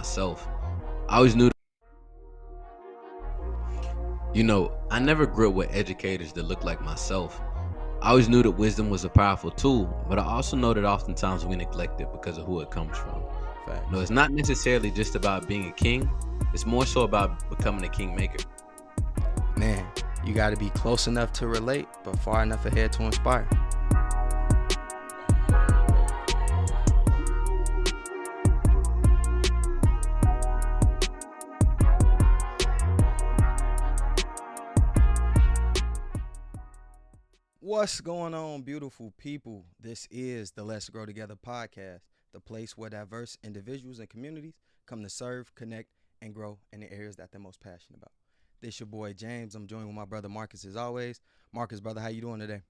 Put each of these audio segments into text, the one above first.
myself. I always knew, I never grew up with educators that looked like myself. I always knew that wisdom was a powerful tool, but I also know that oftentimes we neglect it because of who it comes from. No, Facts. it's not necessarily just about being a king. It's more so about becoming a kingmaker. Man, you got to be close enough to relate, but far enough ahead to inspire. What's going on, beautiful people? This is the Let's Grow Together podcast, the place where diverse individuals and communities come to serve, connect, and grow in the areas that they're most passionate about. This your boy James. I'm joined with my brother Marcus as always. Marcus, brother, how you doing today?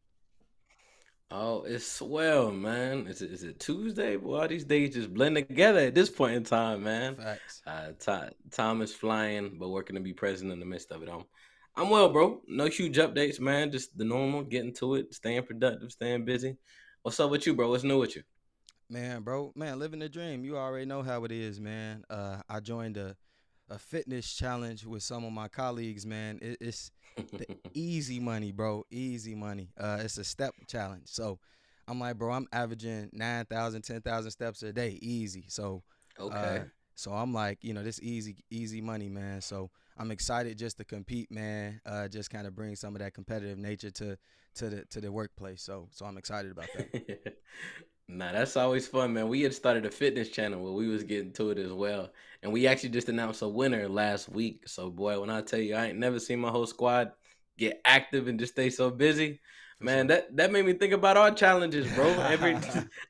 Oh, it's swell, man. Is it Tuesday? Boy, all these days just blend together at this point in time, man. Facts. Time is flying, but working to be present in the midst of it. I'm well, bro. No huge updates, man. Just the normal, getting to it, staying productive, staying busy. What's up with you, bro? What's new with you? Man, bro, man, living the dream. You already know how it is, man. I joined a fitness challenge with some of my colleagues, man. It's the easy money, bro. Easy money. It's a step challenge. So I'm like, bro, I'm averaging 9,000, 10,000 steps a day, easy. Uh, Okay. so I'm like, this easy money, man. So I'm excited just to compete, man. Just kind of bring some of that competitive nature to the workplace. So I'm excited about that. Nah, that's always fun, man. We had started a fitness channel where we was getting to it as well. And we actually just announced a winner last week. So boy, when I tell you I ain't never seen my whole squad get active and just stay so busy, For man, sure. that made me think about our challenges, bro.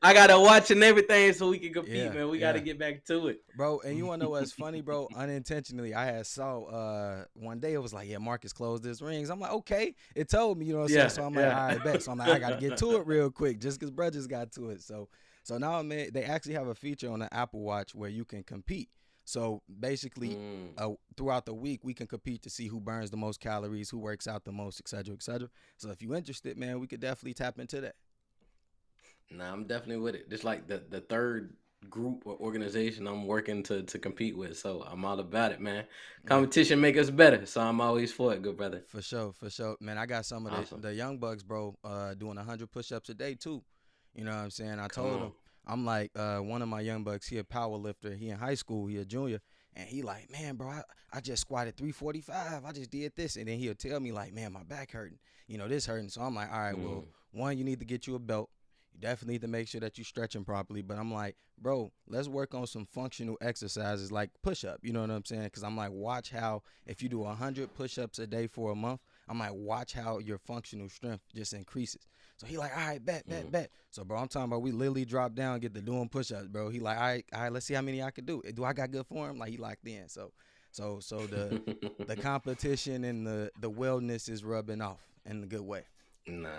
I gotta watch and everything so we can compete, Yeah, man. We gotta yeah. get back to it. Bro, and you wanna know what's funny, bro? Unintentionally, I had saw one day it was like, yeah, Marcus closed his rings. I'm like, okay. It told me, you know what I'm saying? Yeah, So I'm like, all yeah. right, bet. So I'm like, I gotta get to it real quick, just cause brothers got to it. So now, man, they actually have a feature on the Apple Watch where you can compete. So basically, Mm. throughout the week, we can compete to see who burns the most calories, who works out the most, et cetera, et cetera. So if you're interested, man, we could definitely tap into that. Nah, I'm definitely with it. Just like the third group or organization I'm working to compete with. So I'm all about it, man. Yeah. Competition make us better. So I'm always for it, good brother. For sure, for sure. Man, I got some of the, Awesome. the young bucks, bro, doing 100 push-ups a day too. You know what I'm saying? I Come told on. him, I'm like, one of my young bucks, he a power lifter. He in high school, he a junior. And he like, man, bro, I just squatted 345. I just did this. And then he'll tell me like, man, my back hurting. This hurting. So I'm like, all right, well, Mm. one, you need to get you a belt. You definitely need to make sure that you stretching properly. But I'm like, bro, let's work on some functional exercises like push-up. You know what I'm saying? Because I'm like, watch how if you do 100 push-ups a day for a month, I'm like, watch how your functional strength just increases. So he like, all right, Mm. bet. So bro, I'm talking about we literally drop down, get to doing push-ups, bro. He like, all right, let's see how many I could do. Do I got good form? Like he locked in. So the competition and the wellness is rubbing off in a good way. Nah,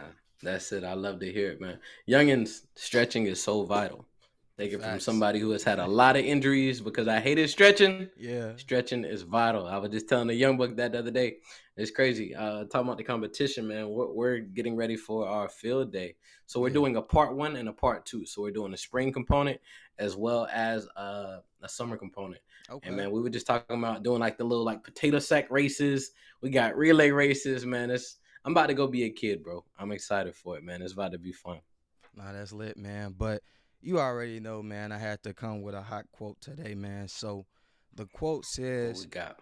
that's it. I love to hear it, man. Youngins, stretching is so vital. Take it from Facts. somebody who has had a lot of injuries because I hated stretching. Yeah. Stretching is vital. I was just telling the young buck that the other day. It's crazy. Talking about the competition, man. We're getting ready for our field day. So we're Yeah. doing a part one and a part two. So we're doing a spring component as well as a summer component. And Okay. man, we were just talking about doing like the little like potato sack races. We got relay races, man. I'm about to go be a kid, bro. I'm excited for it, man. It's about to be fun. Nah, that's lit, man. But you already know, man, I had to come with a hot quote today, man. So the quote What we says, got?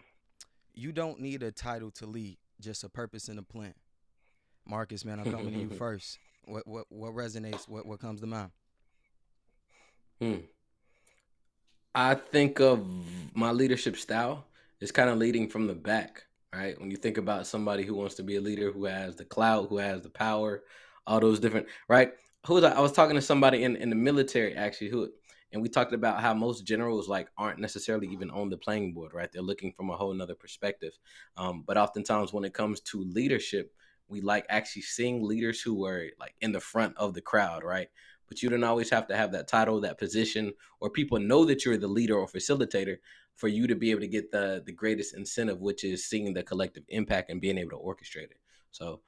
you don't need a title to lead, just a purpose and a plan. Marcus, man, I'm coming to you first. What resonates? What comes to mind? Hmm. I think of my leadership style is kind of leading from the back, right? When you think about somebody who wants to be a leader, who has the clout, who has the power, all those different, right? I was talking to somebody in the military actually, who, and we talked about how most generals like aren't necessarily even on the playing board, right? They're looking from a whole nother perspective. But oftentimes when it comes to leadership, we like actually seeing leaders who are like in the front of the crowd, right? But you don't always have to have that title, that position, or people know that you're the leader or facilitator for you to be able to get the greatest incentive, which is seeing the collective impact and being able to orchestrate it. So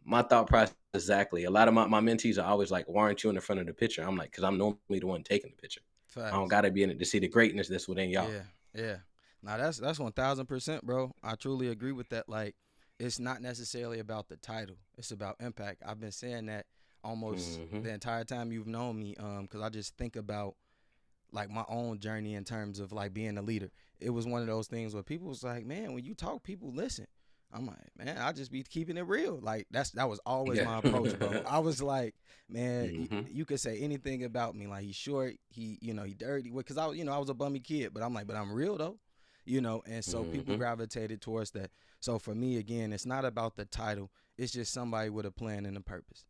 my thought process exactly. A lot of my mentees are always like, "Why aren't you in the front of the picture?" I'm like, "Because I'm normally the one taking the picture." I don't Facts. gotta be in it to see the greatness that's within y'all. Yeah, yeah. Now that's 1,000%, bro. I truly agree with that. Like, it's not necessarily about the title; it's about impact. I've been saying that almost Hmm. the entire time you've known me, because I just think about like my own journey in terms of like being a leader. It was one of those things where people was like, man, when you talk, people listen. I'm like, man, I just be keeping it real. Like that was always Yeah. my approach, bro. I was like, man, Hmm. you could say anything about me. Like he's short, he dirty. Because I was a bummy kid, but I'm like, but I'm real though, And so people Hmm. gravitated towards that. So for me, again, it's not about the title. It's just somebody with a plan and a purpose.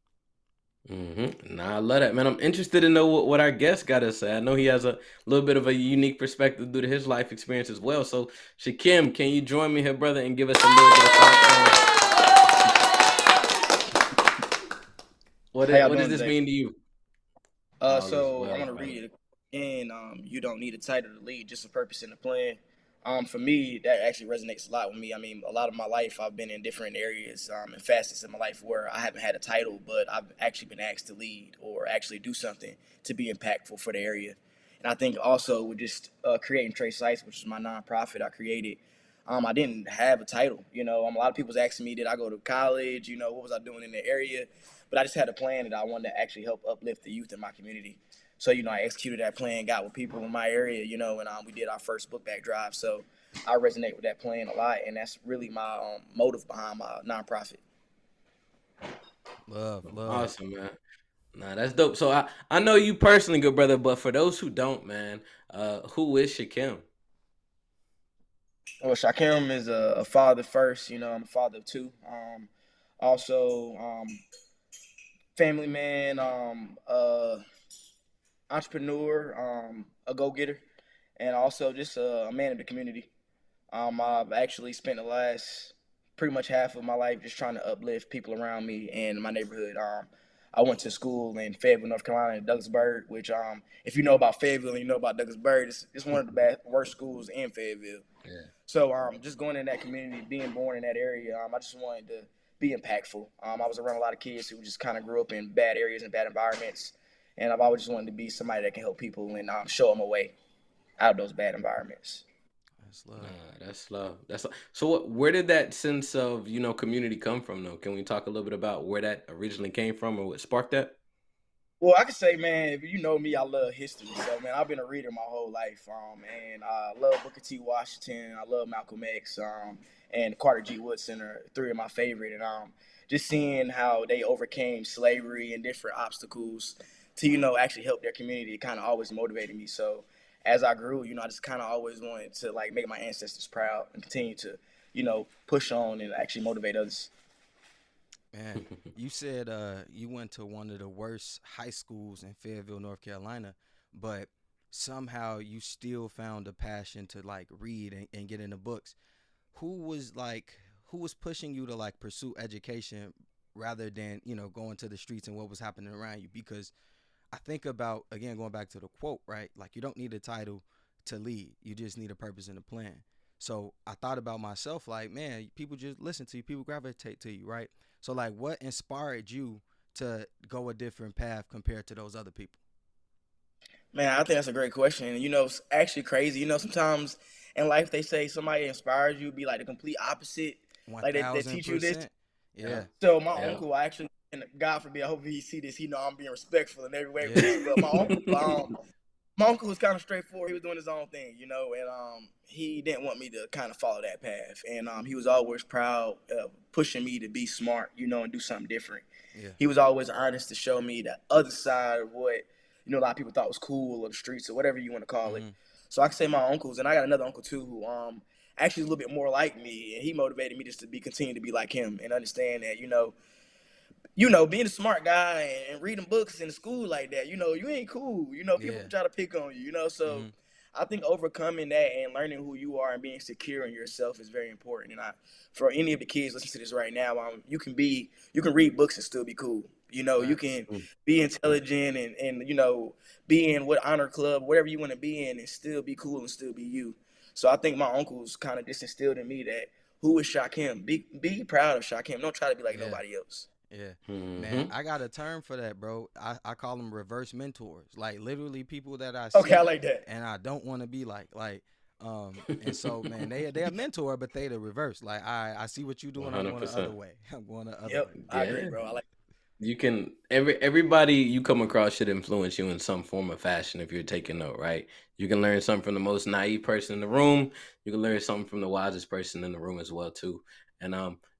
Nah, I love that, man. I'm interested to know what our guest got to say. I know he has a little bit of a unique perspective due to his life experience as well. So, Shakim, can you join me here, brother, and give us a little bit of thought on How y'all what does doing this today? mean to you? All is So I'm well, gonna brother. read it again. You don't need a title to lead, just a purpose and a plan. For me, that actually resonates a lot with me. I mean, a lot of my life, I've been in different areas and facets in my life where I haven't had a title, but I've actually been asked to lead or actually do something to be impactful for the area. And I think also with just creating Trace Sites, which is my nonprofit I created, I didn't have a title. A lot of people's asking me, did I go to college? What was I doing in the area? But I just had a plan that I wanted to actually help uplift the youth in my community. So, I executed that plan, got with people in my area, and we did our first book bag drive. So I resonate with that plan a lot, and that's really my motive behind my nonprofit. Love, love. Awesome, man. Nah, that's dope. So I know you personally, good brother, but for those who don't, man, who is Shakim? Well, Shakim is a father first. I'm a father of two. Also, family man, entrepreneur, a go getter, and also just a man of the community. I've actually spent the last pretty much half of my life just trying to uplift people around me and my neighborhood. I went to school in Fayetteville, North Carolina, in Douglasburg, which, if you know about Fayetteville and you know about Douglasburg, it's one of the worst schools in Fayetteville. Yeah. So, just going in that community, being born in that area, I just wanted to be impactful. I was around a lot of kids who just kind of grew up in bad areas and bad environments, and I've always just wanted to be somebody that can help people and show them a way out of those bad environments. That's Nah, love. that's love. That's so. Where did that sense of community come from, though? Can we talk a little bit about where that originally came from, or what sparked that? Well, I can say, man, if you know me, I love history. So, man, I've been a reader my whole life, and I love Booker T. Washington. I love Malcolm X, and Carter G. Woodson are three of my favorite. And just seeing how they overcame slavery and different obstacles to, actually help their community, kind of always motivated me. So, as I grew, I just kind of always wanted to like make my ancestors proud and continue to, push on and actually motivate others. Man, you said you went to one of the worst high schools in Fayetteville, North Carolina, but somehow you still found a passion to like read and get into books. Who was pushing you to like pursue education rather than, going to the streets and what was happening around you? Because I think about, again, going back to the quote, right? Like you don't need a title to lead. You just need a purpose and a plan. So I thought about myself like, man, people just listen to you, people gravitate to you, right? So like what inspired you to go a different path compared to those other people? Man, I think that's a great question. And it's actually crazy. Sometimes in life they say somebody inspires you be like the complete opposite. One Like they thousand teach you this. percent. Yeah, Yeah. So my yeah. uncle actually, and God forbid, I hope he see this. He know I'm being respectful in every way with Yeah. this. But my uncle was kind of straightforward. He was doing his own thing, and he didn't want me to kind of follow that path. And he was always proud of pushing me to be smart, and do something different. Yeah. He was always honest to show me the other side of what a lot of people thought was cool or the streets or whatever you want to call it. Mhm. So I can say my uncles, and I got another uncle too who actually is a little bit more like me, and he motivated me just to be continue to be like him and understand that being a smart guy and reading books in school like that, you ain't cool. People Yeah. try to pick on you. So Mhm. I think overcoming that and learning who you are and being secure in yourself is very important. And for any of the kids listening to this right now, you can read books and still be cool. You Facts. can be intelligent and be in what honor club, whatever you want to be in, and still be cool and still be you. So I think my uncles kind of just instilled in me that who is Shakim? Be proud of Shakim. Don't try to be like Yeah. nobody else. Yeah. Man, Hmm. I got a term for that, bro. I call them reverse mentors. Like literally people that I Okay, I see like that. and I don't want to be like and so man, they a mentor, but they the reverse. Like I see what you doing, I'm going the other 100%. way. I'm going the other Yep, way. I agree, Yeah. bro. I like. You can everybody you come across should influence you in some form or fashion if you're taking note, right? You can learn something from the most naive person in the room. You can learn something from the wisest person in the room as well too. And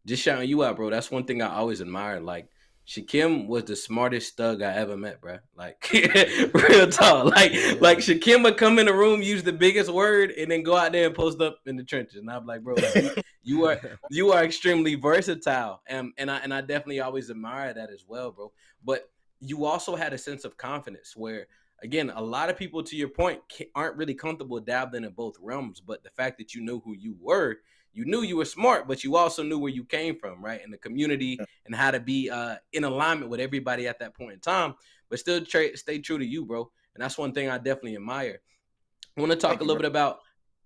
just shouting you out, bro. That's one thing I always admired. Like Shakim was the smartest thug I ever met, bro. Like real talk. Like Yeah. Shakim would come in the room, use the biggest word, and then go out there and post up in the trenches. And I'm like, bro, like you are you are extremely versatile, and I definitely always admire that as well, bro. But you also had a sense of confidence where, again, a lot of people, to your point, aren't really comfortable dabbling in both realms. But the fact that you knew who you were, you knew you were smart, but you also knew where you came from, right, in the community, and how to be in alignment with everybody at that point in time, but still stay true to you, bro. And that's one thing I definitely admire. I want to talk Thank a you, little bro. bit about,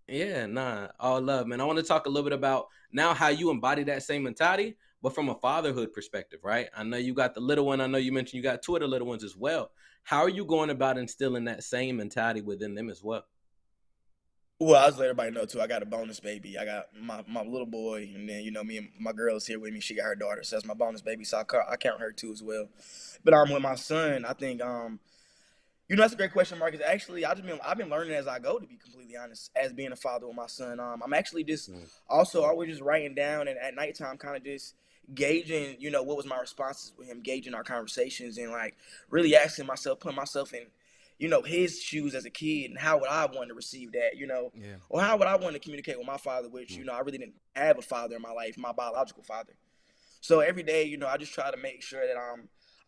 yeah, nah, all love, man. I want to talk a little bit about now how you embody that same mentality, but from a fatherhood perspective, right? I know you got the little one. I know you mentioned you got two of the little ones as well. How are you going about instilling that same mentality within them as well? Well, I just let everybody know too. I got a bonus baby. I got my little boy, and then me and my girl is here with me. She got her daughter, so that's my bonus baby. So I count her too as well. But with my son, I think that's a great question, Marcus. Actually, I've been learning as I go. To be completely honest, as being a father with my son, I'm actually just Mm, also always just writing down and at nighttime, kind of just gauging, what was my responses with him, gauging our conversations, and like really asking myself, putting myself in, his shoes as a kid, and how would I want to receive that, Yeah. or how would I want to communicate with my father, which mm, I really didn't have a father in my life, my biological father. So every day, I just try to make sure that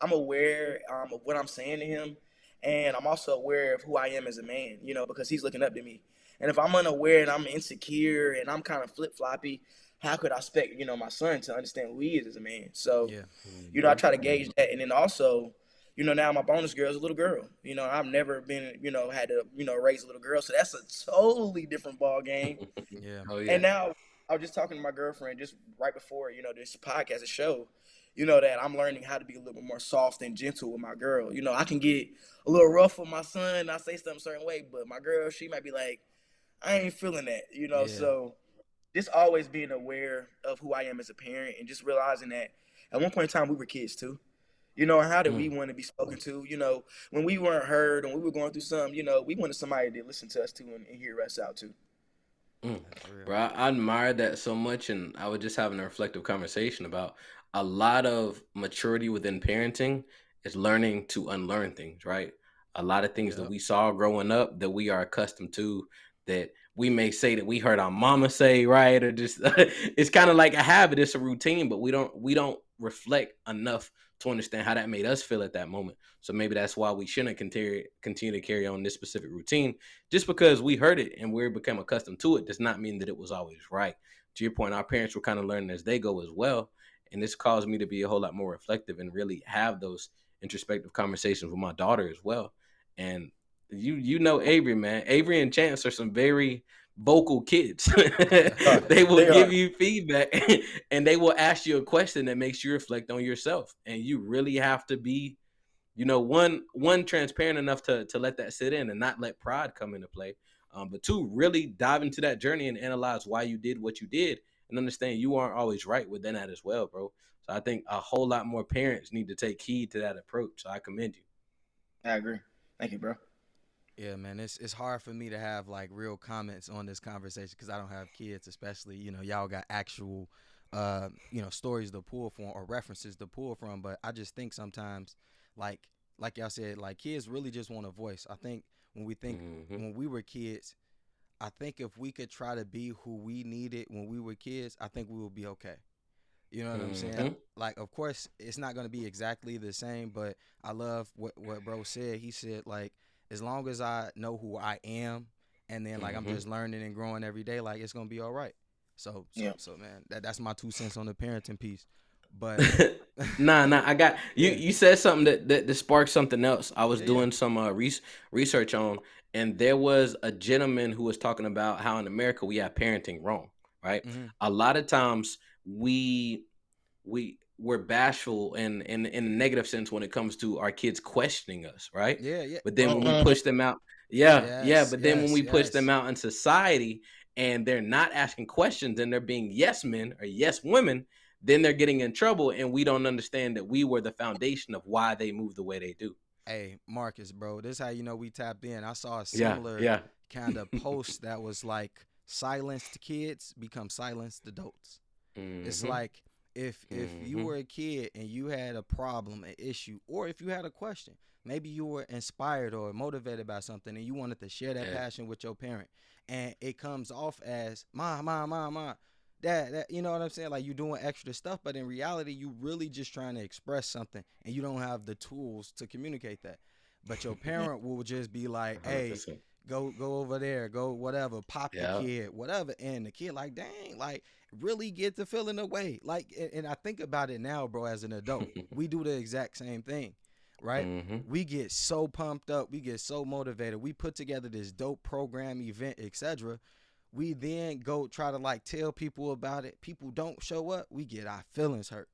I'm aware of what I'm saying to him, and I'm also aware of who I am as a man. Because he's looking up to me. And if I'm unaware and I'm insecure and I'm kind of flip floppy, how could I expect my son to understand who he is as a man? So Yeah. I mhm, try to gauge that, and then also. Now my bonus girl is a little girl. I've never been, had to, raise a little girl. So that's a totally different ball game. Yeah. oh And yeah. now I was just talking to my girlfriend just right before, this podcast, a show, that I'm learning how to be a little bit more soft and gentle with my girl. I can get a little rough with my son and I say something a certain way, but my girl, she might be like, I ain't feeling that. Yeah. So just always being aware of who I am as a parent and just realizing that at one point in time we were kids too. And how did we Mm. want to be spoken to? When we weren't heard and we were going through something, we wanted somebody to listen to us too and hear us out too. Mm. That's real. Bro, I admire that so much, and I was just having a reflective conversation about a lot of maturity within parenting is learning to unlearn things, right? A lot of things that Yep. we saw growing up that we are accustomed to, that we may say that we heard our mama say, right? Or just it's kind of like a habit, it's a routine, but we don't reflect enough to understand how that made us feel at that moment. So maybe that's why we shouldn't continue to carry on this specific routine. Just because we heard it and we become accustomed to it does not mean that it was always right. To your point, our parents were kind of learning as they go as well. And this caused me to be a whole lot more reflective and really have those introspective conversations with my daughter as well. And you know Avery, man. Avery and Chance are some very vocal kids. They will They give are. you feedback and they will ask you a question that makes you reflect on yourself. And you really have to be, one transparent enough to let that sit in and not let pride come into play, but two, really dive into that journey and analyze why you did what you did and understand you aren't always right within that as well, bro. So I think a whole lot more parents need to take heed to that approach, so I commend you. I agree. Thank you, bro. Yeah, man, it's hard for me to have like real comments on this conversation because I don't have kids, especially y'all got actual stories to pull from or references to pull from. But I just think sometimes, like like y'all said, like kids really just want a voice. I think Hmm. when we were kids, I think if we could try to be who we needed when we were kids, I think we would be okay. You know what I'm saying? Hmm. Like, of course, it's not gonna be exactly the same, but I love what bro said. He said like, as long as I know who I am, and then like I'm Hmm. just learning and growing every day, like it's gonna be all right. So Yeah. so so man, that's my 2 cents on the parenting piece. But Nah, I got you. yeah, You said something that sparked something else. I was yeah, yeah. doing some research on, and there was a gentleman who was talking about how in America we have parenting wrong, right? Hmm. A lot of times we we're bashful and in a negative sense when it comes to our kids questioning us, right? Yeah, yeah, But then when bro. we push them out, yeah, Yes, but then when yes, we push them yes. out in society and they're not asking questions and they're being yes men or yes women, then they're getting in trouble and we don't understand that we were the foundation of why they move the way they do. Hey, Marcus, bro, this how you know we tapped in. I saw a Yeah, similar yeah. kind of post that was like silenced kids become silenced adults. It's Mhm. like if you Mhm. were a kid and you had a problem, an issue, or if you had a question, maybe you were inspired or motivated by something and you wanted to share that Yeah. passion with your parent, and it comes off as ma, dad, that, you know what I'm saying? Like you doing extra stuff, but in reality, you really just trying to express something, and you don't have the tools to communicate that. But your parent will just be like, "Hey, 100%. go over there, go whatever, pop the Yeah. kid, whatever," and the kid like, "Dang, like." Really get the feeling away. Like, and I think about it now, bro, as an adult, we do the exact same thing, right? Mhm. We get so pumped up, we get so motivated, we put together this dope program, event, etc. We then go try to like tell people about it. People don't show up, we get our feelings hurt.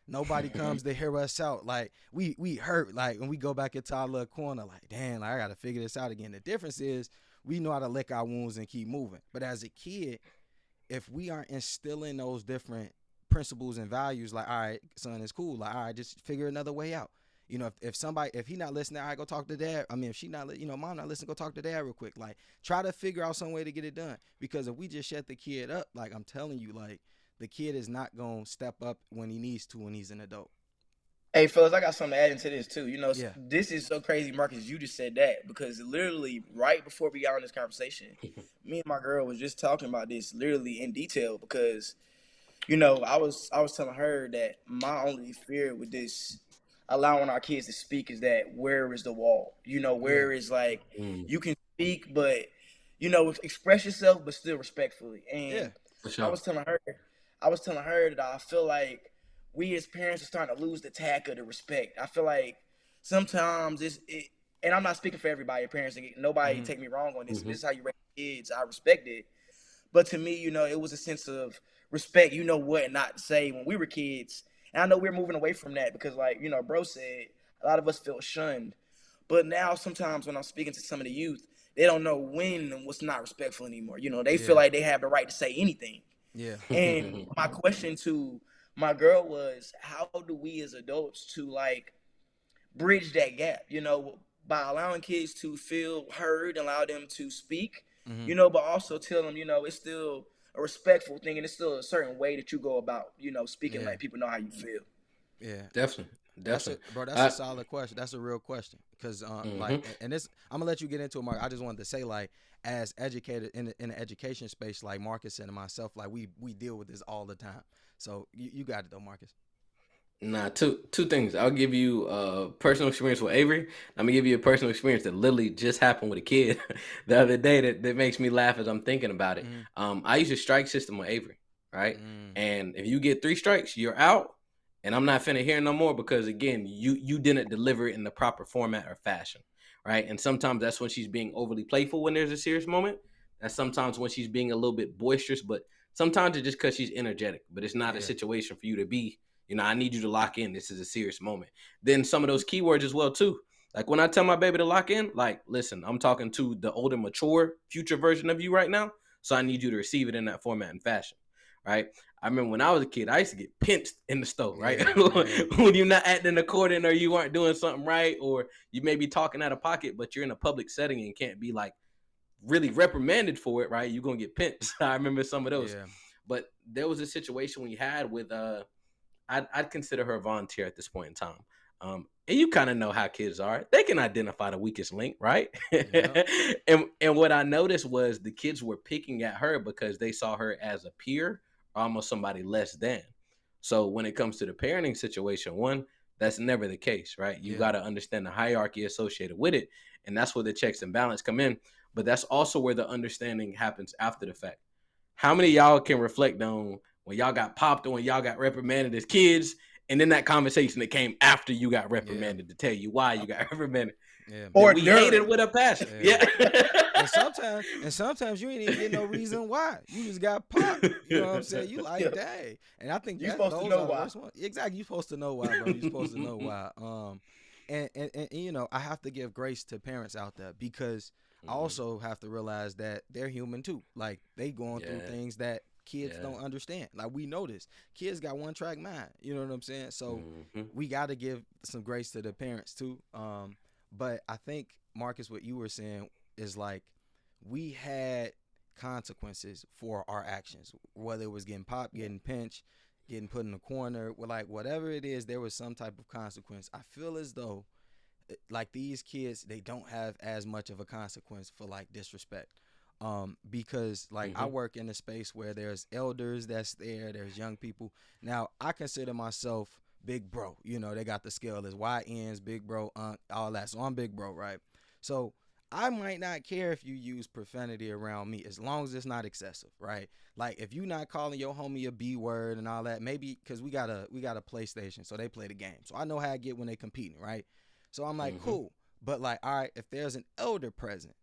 Nobody comes to hear us out. Like we hurt. Like when we go back into our little corner, like, damn, like, I gotta figure this out again. The difference is we know how to lick our wounds and keep moving. But as a kid, if we aren't instilling those different principles and values, like, all right, son, it's cool. Like, all right, just figure another way out. You know, if somebody, if he not listening, all right, go talk to dad. I mean, if she not, mom not listening, go talk to dad real quick. Like, try to figure out some way to get it done. Because if we just shut the kid up, like I'm telling you, like the kid is not gonna step up when he needs to when he's an adult. Hey, fellas, I got something to add into this too. Yeah. This is so crazy, Marcus. You just said that because literally right before we got on this conversation, me and my girl was just talking about this literally in detail because I was telling her that my only fear with this allowing our kids to speak is that where is the wall? Yeah. Where is like Mm. you can speak, but express yourself, but still respectfully. Yeah. And For I sure. was telling her, I was telling her that I feel like we as parents are starting to lose the tack of the respect. I feel like sometimes and I'm not speaking for everybody, parents. Nobody Mm-hmm. take me wrong on this. If Mhm. this is how you raise kids, I respect it. But to me, it was a sense of respect. You know what not to say when we were kids. And I know we're moving away from that because, like, bro said, a lot of us feel shunned. But now sometimes when I'm speaking to some of the youth, they don't know when and what's not respectful anymore. They feel Yeah. like they have the right to say anything. Yeah. And my question to my girl was, how do we as adults to like bridge that gap, by allowing kids to feel heard, allow them to speak, Mm-hmm. but also tell them, it's still a respectful thing and it's still a certain way that you go about, speaking, Yeah. like people know how you feel. Yeah. Definitely. That's a Definitely. bro. That's a I solid question. That's a real question. Cause like, Mhm. and this, I'm gonna let you get into it, Mark. I just wanted to say, like, as educated in the education space, like Marcus and myself, like we deal with this all the time. So you got it though, Marcus. Nah, two things. I'll give you personal experience with Avery. I'm gonna give you a personal experience that literally just happened with a kid the other day that makes me laugh as I'm thinking about it. Mm-hmm. I use a strike system with Avery, right? Mm-hmm. And if you get 3 strikes, you're out. And I'm not finna hear no more because again, you didn't deliver it in the proper format or fashion, right? And sometimes that's when she's being overly playful when there's a serious moment. That's sometimes when she's being a little bit boisterous, but sometimes it's just because she's energetic. But it's not a Yeah. situation for you to be, I need you to lock in. This is a serious moment. Then some of those keywords as well too. Like when I tell my baby to lock in, like, listen, I'm talking to the older, mature, future version of you right now. So I need you to receive it in that format and fashion. Right. I remember when I was a kid, I used to get pinched in the store, right? Yeah. Yeah. When you're not acting according or you aren't doing something right, or you may be talking out of pocket, but you're in a public setting and can't be like really reprimanded for it, right? You're gonna get pinched. I remember some of those. Yeah. But there was a situation we had with I'd consider her a volunteer at this point in time. And you kind of know how kids are. They can identify the weakest link, right? Yeah. and what I noticed was the kids were picking at her because they saw her as a peer, almost somebody less than. So when it comes to the parenting situation, one, that's never the case, right? You Yeah. got to understand the hierarchy associated with it. And that's where the checks and balance come in. But that's also where the understanding happens after the fact. How many of y'all can reflect on when y'all got popped or when y'all got reprimanded as kids, and then that conversation that came after you got Yeah. reprimanded to tell you why you got reprimanded? Yeah. that or we hated during. with a passion. Yeah. Yeah. And sometimes you ain't even get no reason why. You just got popped. You know what I'm saying? You like, Yeah, dang. And I think you that supposed to those know are the why. worst ones. Exactly. You're supposed to know why, bro. You're supposed to know why. And I have to give grace to parents out there because I Mhm. also have to realize that they're human too. Like they going through Yeah. things that kids Yeah. don't understand. Like we know this. Kids got one track mind. You know what I'm saying? So Mhm. we got to give some grace to the parents too. But I think Marcus, what you were saying is like we had consequences for our actions, whether it was getting popped, getting pinched, getting put in a corner, like whatever it is, there was some type of consequence. I feel as though like these kids, they don't have as much of a consequence for like disrespect. Because like I Mhm. work in a space where there's elders that's there, there's young people. Now I consider myself big bro. You know, they got the scale as YNs, big bro, all that. So I'm big bro, right? So I might not care if you use profanity around me as long as it's not excessive, right? Like if you not calling your homie a B word and all that, maybe because we got a PlayStation, so they play the game. So I know how I get when they competing, right? So I'm like, Mhm. cool. But like, all right, if there's an elder present,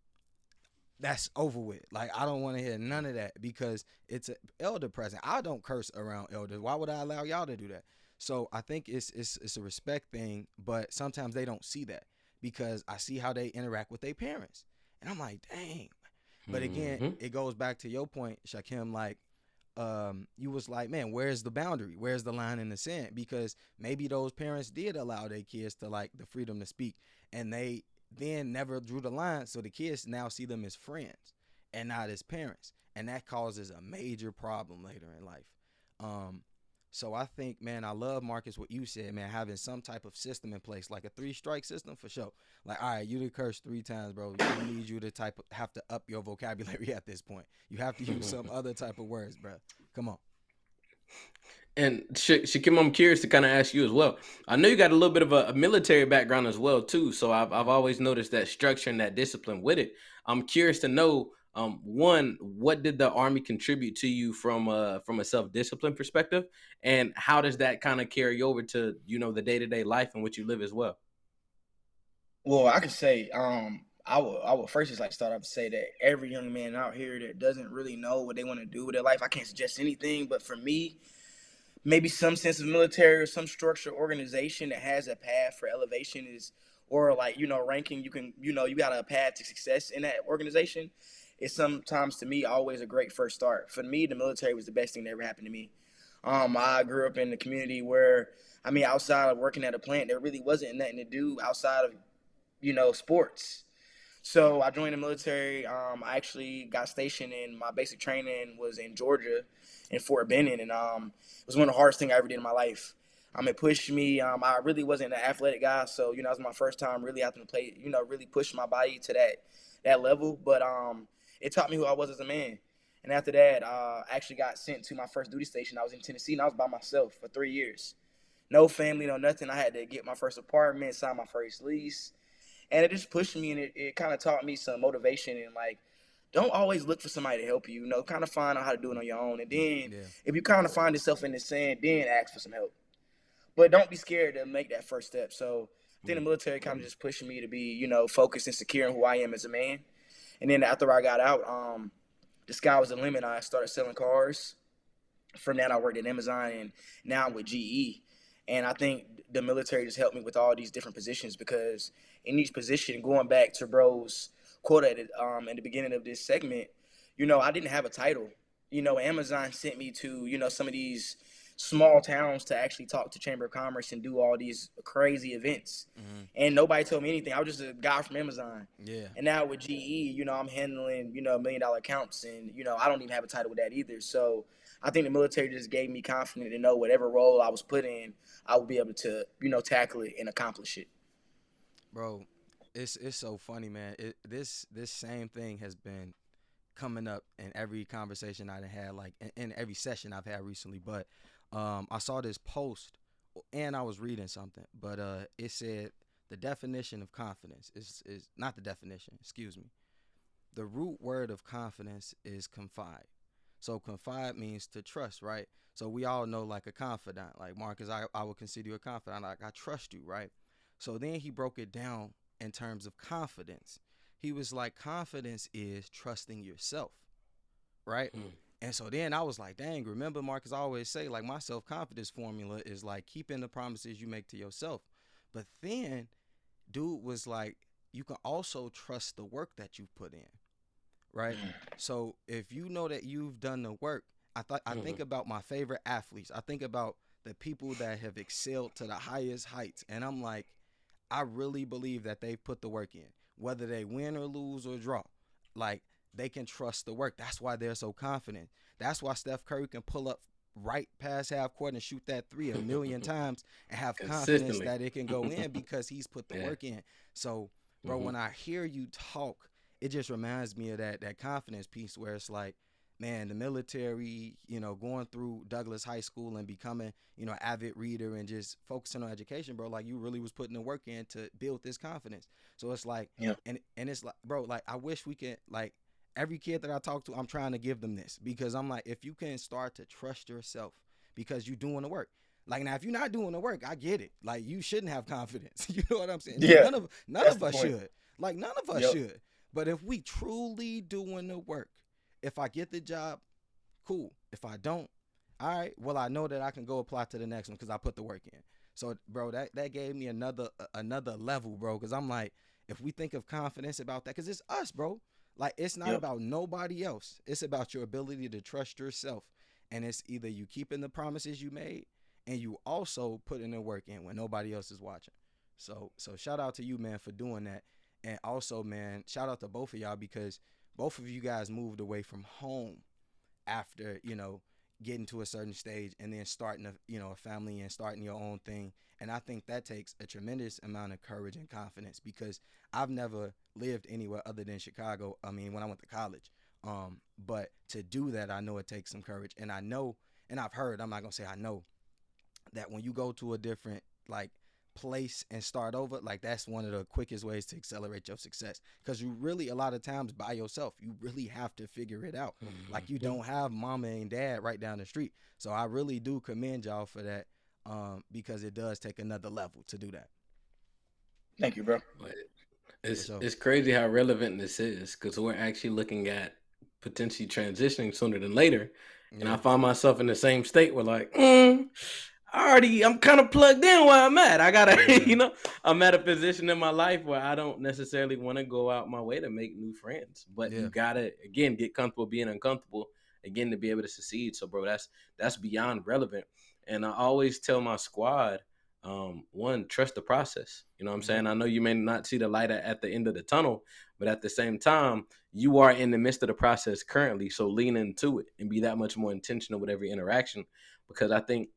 that's over with. Like I don't want to hear none of that because it's an elder present. I don't curse around elders. Why would I allow y'all to do that? So I think it's a respect thing, but sometimes they don't see that because I see how they interact with their parents, and I'm like, dang. But again, Mhm. it goes back to your point, Shakim. Like, you was like, man, where's the boundary? Where's the line in the sand? Because maybe those parents did allow their kids to like the freedom to speak, and they then never drew the line, so the kids now see them as friends and not as parents, and that causes a major problem later in life. Um, so I think, man, I love Marcus what you said, man, having some type of system in place, like a three strike system for sure. Like, all right, you did curse 3 times, bro. We need you to have to up your vocabulary at this point. You have to use some other type of words, bro. Come on. And Shakim, I'm curious to kind of ask you as well. I know you got a little bit of a military background as well too, so I've Yeah. always noticed that structure and that discipline with it. I'm curious to know, one, what did the Army contribute to you from a self discipline perspective, and how does that kind of carry over to the day to day life in which you live as well? Well, I could say, I would first just like start off to say that every young man out here that doesn't really know what they want to do with their life, I can't suggest anything. But for me, maybe some sense of military or some structured organization that has a path for elevation is, or like ranking. You can you got a path to success in that organization. It's sometimes to me always a great first start. For me, the military was the best thing that ever happened to me. I grew up in a community where, I mean, outside of working at a plant, there really wasn't nothing to do outside of sports. So I joined the military. I actually got stationed, and my basic training was in Georgia, in Fort Benning, and it was one of the hardest things I ever did in my life. It pushed me. I really wasn't an athletic guy, so it was my first time really having to play. Really push my body to that level. But it taught me who I was as a man. And after that, I actually got sent to my first duty station. I was in Tennessee, and I was by myself for 3 years. No family, no nothing. I had to get my first apartment, sign my first lease, and it just pushed me, and it kind of taught me some motivation and like don't always look for somebody to help you. Kind of find out how to do it on your own, and then Yeah. if you kind of find yourself in the sand, then ask for some help. But don't be scared to make that first step. So I think the Mm. military kind of just pushed me to be focused and secure in who I am as a man. And then after I got out, the sky was the limit. I started selling cars. From that, I worked at Amazon, and now I'm with GE. And I think the military just helped me with all these different positions because in each position, going back to bro's quote at the beginning of this segment, I didn't have a title. Amazon sent me to some of these small towns to actually talk to Chamber of Commerce and do all these crazy events, Hmm. and nobody told me anything. I was just a guy from Amazon. Yeah. And now with GE, I'm handling, $1 million accounts, and I don't even have a title with that either. So I think the military just gave me confidence to know whatever role I was put in, I would be able to, tackle it and accomplish it. Bro, it's so funny, man. This same thing has been coming up in every conversation I've had, like in every session I've had recently. But I saw this post, and I was reading something, but it said the definition of confidence is not the definition. Excuse me. The root word of confidence is confide. So confide means to trust, right? So we all know like a confidant, like Marcus, I would consider you a confidant. Like I trust you, right? So then he broke it down in terms of confidence. He was like, confidence is trusting yourself, right? Mm. And so then I was like, dang, remember, Marcus, I always say, like, my self confidence formula is like keeping the promises you make to yourself. But then dude was like, you can also trust the work that you've put in, right? So if you know that you've done the work, I think Mhm. about my favorite athletes. I think about the people that have excelled to the highest heights, and I'm like, I really believe that they put the work in, whether they win or lose or draw. Like they can trust the work. That's why they're so confident. That's why Steph Curry can pull up right past half court and shoot that three a million times and have confidence Consistently. that it can go in because he's put the Yeah. work in. So, bro, Mhm. when I hear you talk, it just reminds me of that confidence piece where it's like, man, the military, going through Douglas High School and becoming, avid reader and just focusing on education, bro. Like you really was putting the work in to build this confidence. So it's like, Yeah. and it's like, bro, like I wish we could like every kid that I talk to, I'm trying to give them this because I'm like, if you can start to trust yourself because you're doing the work. Like now, if you're not doing the work, I get it. Like you shouldn't have confidence. You know what I'm saying? Yeah. None That's of the us point. should. Like none of us Yep. should. But if we truly doing the work, if I get the job, cool. If I don't, all right, well I know that I can go apply to the next one because I put the work in. So, bro, that gave me another level, bro. Because I'm like, if we think of confidence about that, because it's us, bro. Like it's not Yep. about nobody else. It's about your ability to trust yourself, and it's either you keeping the promises you made, and you also putting the work in when nobody else is watching. So shout out to you, man, for doing that, and also, man, shout out to both of y'all because both of you guys moved away from home after getting to a certain stage and then starting a family and starting your own thing. And I think that takes a tremendous amount of courage and confidence because I've never lived anywhere other than Chicago. I mean, when I went to college. But to do that, I know it takes some courage, and I know, and I've heard, I'm not gonna say I know, that when you go to a different like place and start over, like that's one of the quickest ways to accelerate your success because you really a lot of times by yourself you really have to figure it out. Like you Mhm. don't have mama and dad right down the street. So I really do commend y'all for that, because it does take another level to do that. Thank you, bro. But For it's sure. it's crazy how relevant this is because we're actually looking at potentially transitioning sooner than later, and I Yeah. find myself in the same state where like, I'm kind of plugged in where I'm at. I gotta, Yeah. I'm at a position in my life where I don't necessarily want to go out my way to make new friends, but you Yeah. gotta again get comfortable being uncomfortable again to be able to succeed. So, bro, that's beyond relevant, and I always tell my squad one, trust the process. You know what I'm Yep. saying? I know you may not see the light at the end of the tunnel, but at the same time, you are in the midst of the process currently. So lean into it and be that much more intentional with every interaction. Because I think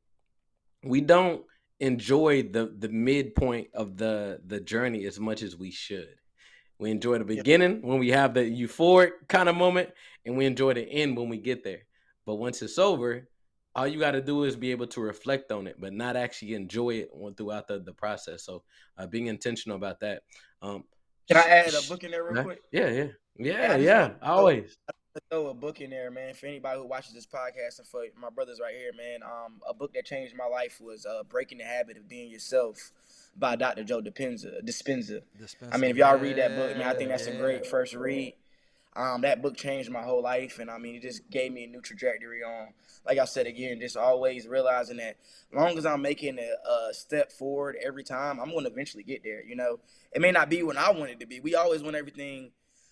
we don't enjoy the midpoint of the journey as much as we should. We enjoy the Yep. beginning when we have the euphoric kind of moment, and we enjoy the end when we get there. But once it's over, all you got to do is be able to reflect on it, but not actually enjoy it throughout the process. So being intentional about that. Um, Can I sh- add a sh- book in there real yeah, quick? yeah, Hey, yeah, I just want yeah. Always. to throw a book in there, man. For anybody who watches this podcast and for my brothers right here, man. A book that changed my life was "Breaking the Habit of Being Yourself" by Dr. Joe Dispenza. I Dispenser. mean, if y'all read that book, man, I Yeah. think that's a Yeah. great first read. That book changed my whole life, and I mean, it just gave me a new trajectory on. Like I said again, just always realizing that as long as I'm making a step forward every time, I'm going to eventually get there. It may not be when I want it to be. We always want everything.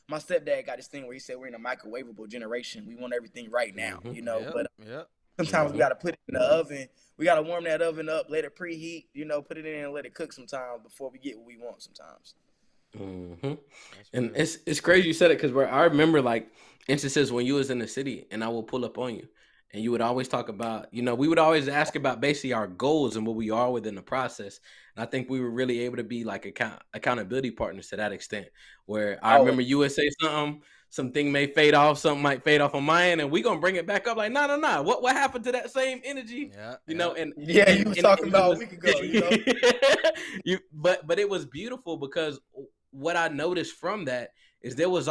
My stepdad got this thing where he said we're in a microwavable generation. We want everything right now, Hmm. Yep. But Yep. sometimes we got Hmm. to put it in the oven. We got to warm that oven up, let it preheat, put it in and let it cook sometimes before we get what we want sometimes. Hmm. That's And real. it's crazy you said it because I remember like instances when you was in the city and I will pull up on you, and you would always talk about, we would always ask about basically our goals and what we are within the process. And I think we were really able to be like accountability partners to that extent. Where I Always. remember you would say something may fade off, something might fade off on my end, and we gonna bring it back up. Like, no, no, no. What happened to that same energy? Yeah. You know, Yeah. and Yeah, and you was and, talking and it about a was week ago. but it was beautiful because what I noticed from that is there was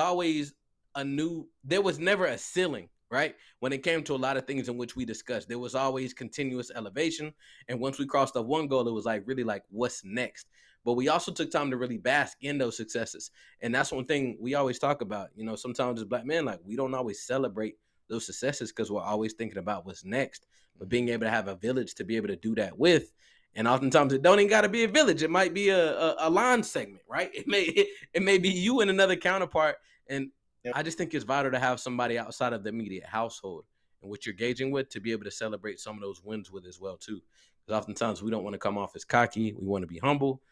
never a ceiling, right? When it came to a lot of things in which we discussed, there was always continuous elevation. And once we crossed up one goal, it was like really like what's next. but we also took time to really bask in those successes. And that's one thing we always talk about. Sometimes as black men, like, we don't always celebrate those successes because we're always thinking about what's next. But Mm-hmm. being able to have a village to be able to do that with, and oftentimes it don't even got to be a village. It might be a line segment, right? It may be you and another counterpart. And I just think it's vital to have somebody outside of the immediate household and what you're gauging with to be able to celebrate some of those wins with as well too. Because oftentimes we don't want to come off as cocky. We want to be humble.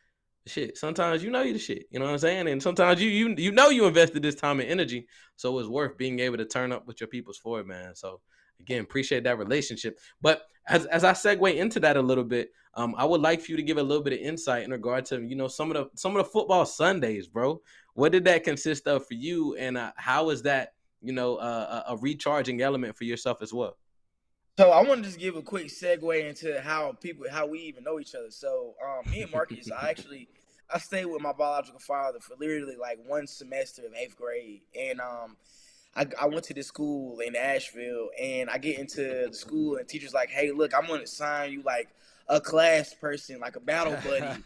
Shit, sometimes you the shit. You know what I'm saying? And sometimes you invested this time and energy, so it's worth being able to turn up with your peoples for it, man. So again, appreciate that relationship. But as I segue into that a little bit, I would like for you to give a little bit of insight in regard to some of the football Sundays, bro. What did that consist of for you, and how is that a recharging element for yourself as well? So I want to just give a quick segue into how we even know each other. So me and Marcus, I stayed with my biological father for literally like one semester of eighth grade, and I went to this school in Asheville, and I get into the school, and teachers like, hey, look, I'm gonna assign you like a class person, like a battle buddy,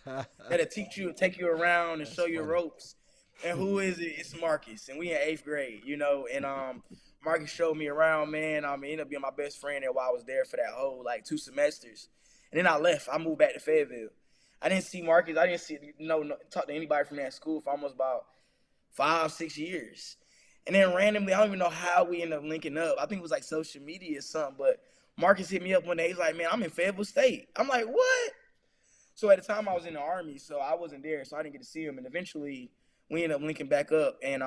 that'll take you around and That's show you the funny. ropes. And who is it? It's Marcus, and we in eighth grade, and Marcus showed me around, man. Ended up being my best friend there while I was there for that whole like 2 semesters, and then I left. I moved back to Fayetteville. I didn't see Marcus. I didn't see no talk to anybody from that school for almost about 5, 6 years. And then randomly, I don't even know how we ended up linking up. I think it was like social media or something. But Marcus hit me up one day. He's like, man, I'm in Fayetteville State. I'm like, what? So at the time I was in the Army, so I wasn't there, so I didn't get to see him. And eventually we ended up linking back up. And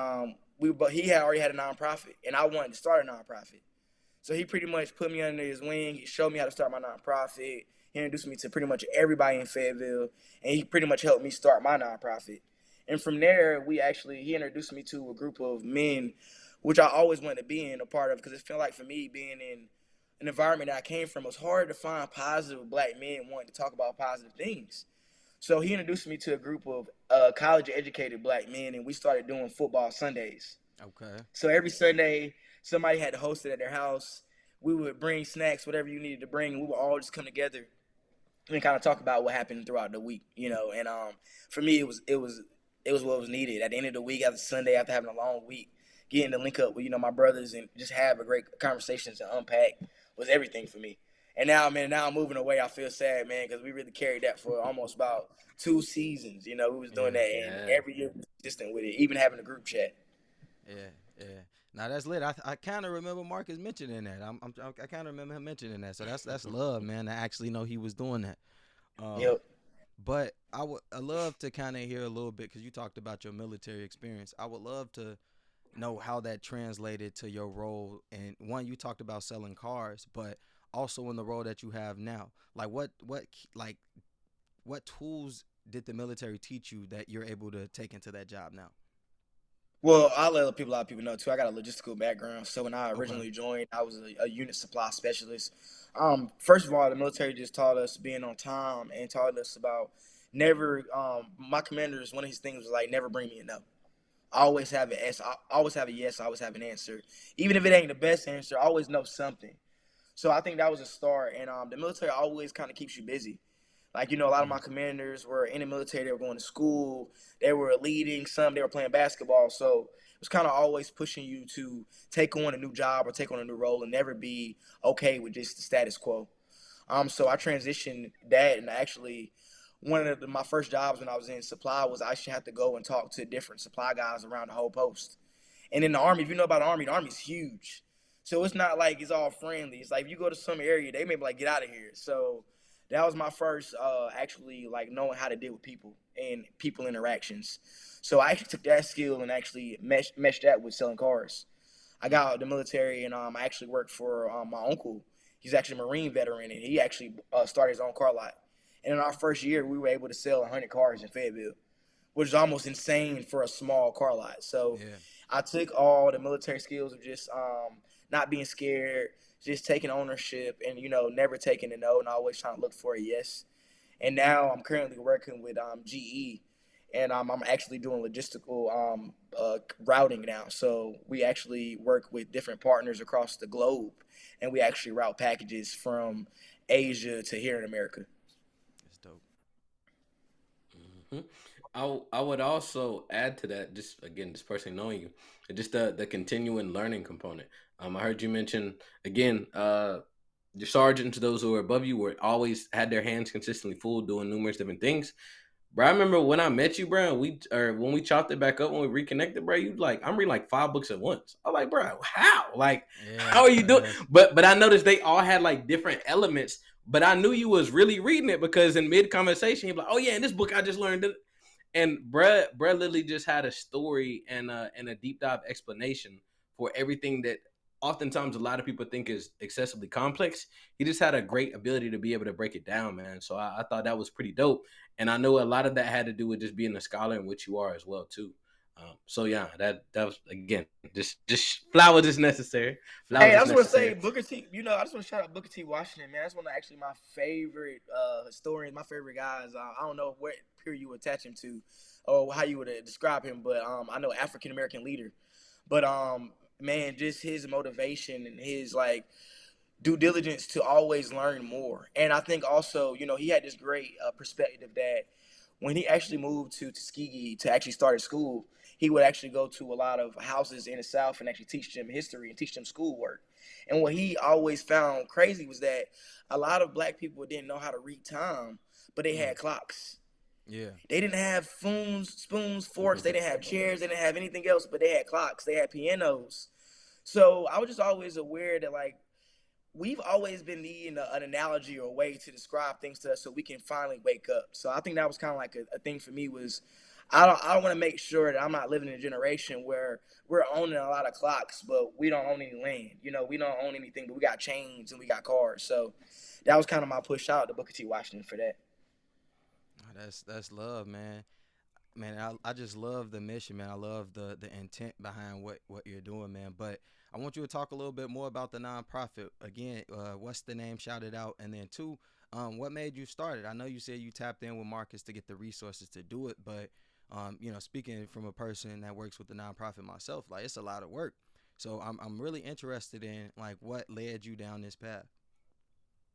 but he had already had a nonprofit, and I wanted to start a nonprofit. So he pretty much put me under his wing. He showed me how to start my nonprofit. He introduced me to pretty much everybody in Fayetteville, and he pretty much helped me start my nonprofit. And from there, he introduced me to a group of men, which I always wanted to be in a part of, because it felt like for me being in an environment that I came from, it was hard to find positive black men wanting to talk about positive things. So he introduced me to a group of college educated black men, and we started doing football Sundays. Okay. So every Sunday, somebody had to host it at their house. We would bring snacks, whatever you needed to bring, and we would all just come together and kind of talk about what happened throughout the week. And for me, it was what was needed at the end of the week, after Sunday, after having a long week, getting to link up with my brothers and just have a great conversations and unpack was everything for me. And now, man, now I'm moving away. I feel sad, man, because we really carried that for almost about 2 seasons. We was doing Yeah. that, and Yeah. every year we were consistent with it, even having a group chat. Yeah. Yeah. Now that's lit. I kind of remember Marcus mentioning that. I kind of remember him mentioning that. So that's love, man. I actually know he was doing that. Um, Yep. but I love to kind of hear a little bit because you talked about your military experience. I would love to know how that translated to your role. And one, you talked about selling cars, but also in the role that you have now. Like what tools did the military teach you that you're able to take into that job now? Well, I'll let a lot of people know too. I got a logistical background. So when I Okay. originally joined, I was a unit supply specialist. First of all, the military just taught us being on time and taught us about never. My commander's one of his things was like never bring me a no. I always have an yes. I always have a yes. I always have an answer. Even if it ain't the best answer, I always know something. So I think that was a start. And the military always kind of keeps you busy. Like, a lot of my Mm, commanders were in the military. They were going to school. They were leading. Some they were playing basketball. So it was kind of always pushing you to take on a new job or take on a new role and never be okay with just the status quo. So I transitioned that, and actually one of my first jobs when I was in supply was I actually had to go and talk to different supply guys around the whole post. And in the Army, if you know about the Army's huge. So it's not like it's all friendly. It's like if you go to some area, they may be like, get out of here. So that was my first actually like knowing how to deal with people and people interactions. So I actually took that skill and actually meshed that with selling cars. I got out of the military, and I actually worked for my uncle. He's actually a Marine veteran, and he actually started his own car lot. And in our first year, we were able to sell 100 cars in Fayetteville, which is almost insane for a small car lot. So yeah. I took all the military skills of just not being scared, just taking ownership, and never taking a no, and always trying to look for a yes. And now I'm currently working with GE, and I'm actually doing logistical routing now. So we actually work with different partners across the globe, and we actually route packages from Asia to here in America. It's dope. Mhm. I would also add to that, just again, just personally knowing you, just the continuing learning component. I heard you mention again, your sergeants, those who were above you, were always had their hands consistently full doing numerous different things. Bro, I remember when I met you, bro, when we chopped it back up when we reconnected, bro, you like I'm reading like 5 books at once. I'm like, bro, how? Like, Yeah, how are you doing? yes. But I noticed they all had like different elements. But I knew you was really reading it because in mid conversation, you'd be like, oh yeah, in this book I just learned it. And bruh literally just had a story and a deep dive explanation for everything that oftentimes a lot of people think is excessively complex. He just had a great ability to be able to break it down, man. So I thought that was pretty dope. And I know a lot of that had to do with just being a scholar in which you are as well too. So yeah, that was again just flowers is necessary. Hey, Flowers I is just want to say necessary. Booker T. You know, I just want to shout out Booker T. Washington, man. That's one of actually my favorite historians, my favorite guys. I don't know what period you would attach him to, or how you would describe him, but I know African American leader. But man, just his motivation and his like due diligence to always learn more. And I think also, you know, he had this great perspective that when he actually moved to Tuskegee to actually start his school, he would actually go to a lot of houses in the South and actually teach them history and teach them schoolwork. And what he always found crazy was that a lot of black people didn't know how to read time, but they Mm, had clocks. yeah. They didn't have spoons, forks. They didn't have chairs. They didn't have anything else, but they had clocks. They had pianos. So I was just always aware that like we've always been needing an analogy or a way to describe things to us so we can finally wake up. So I think that was kind of like a thing for me was I don't want to make sure that I'm not living in a generation where we're owning a lot of clocks, but we don't own any land. You know, we don't own anything, but we got chains and we got cars. So that was kind of my push out to Booker T. Washington for that. That's love, man. Man, I just love the mission, man. I love the intent behind what you're doing, man. But I want you to talk a little bit more about the nonprofit. Again, what's the name? Shout it out. And then two, what made you start it? I know you said you tapped in with Marcus to get the resources to do it, but speaking from a person that works with the nonprofit myself, like it's a lot of work. So I'm really interested in like what led you down this path.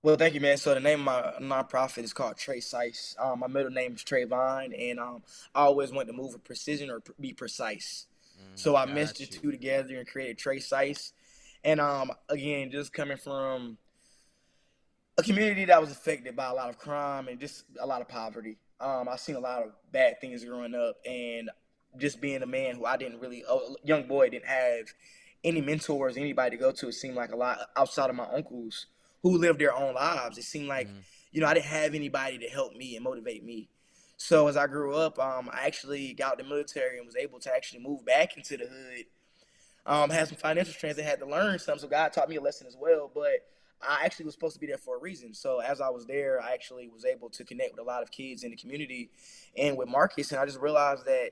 Well, thank you, man. So the name of my nonprofit is called Trey Sice. My middle name is Trayvon, and I always wanted to move with precision or be precise. So I meshed the Got you. two together and created Trey Sice. And again, just coming from a community that was affected by a lot of crime and just a lot of poverty. I've seen a lot of bad things growing up, and just being a man who I didn't really, a young boy, didn't have any mentors, anybody to go to. It seemed like a lot outside of my uncles who lived their own lives. It seemed like, Mm, I didn't have anybody to help me and motivate me. So as I grew up, I actually got out the military and was able to actually move back into the hood. Had some financial strains. I had to learn some, so God taught me a lesson as well. But I actually was supposed to be there for a reason. So as I was there, I actually was able to connect with a lot of kids in the community, and with Marcus, and I just realized that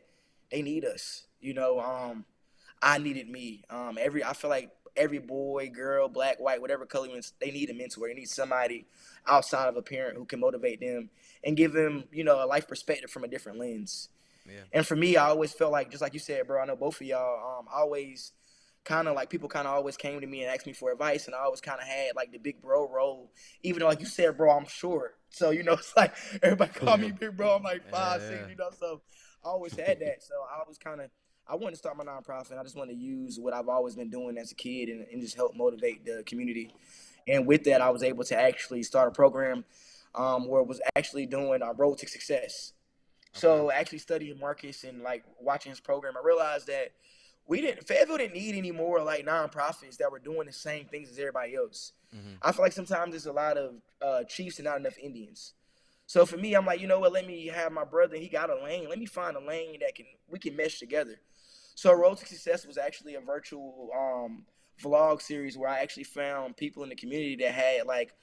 they need us. I needed me. I feel like every boy, girl, black, white, whatever color, they need a mentor. They need somebody outside of a parent who can motivate them and give them, a life perspective from a different lens. yeah. And for me, I always felt like, just like you said, bro, I know both of y'all, I always kind of like people kind of always came to me and asked me for advice, and I always kind of had like the big bro role, even though like you said, bro, I'm short, so it's like everybody call me big bro. I'm like 5'6", Yeah. so I always had that. So I was kind of I wanted to start my nonprofit. I just wanted to use what I've always been doing as a kid and just help motivate the community. And with that, I was able to actually start a program where it was actually doing our road to success. Okay. So actually studying Marcus and like watching his program, I realized that Fayetteville didn't need any more like nonprofits that were doing the same things as everybody else. Hmm. I feel like sometimes there's a lot of chiefs and not enough Indians. So for me, I'm like, you know what? Let me have my brother. He got a lane. Let me find a lane that we can mesh together. So Road to Success was actually a virtual vlog series where I actually found people in the community that had like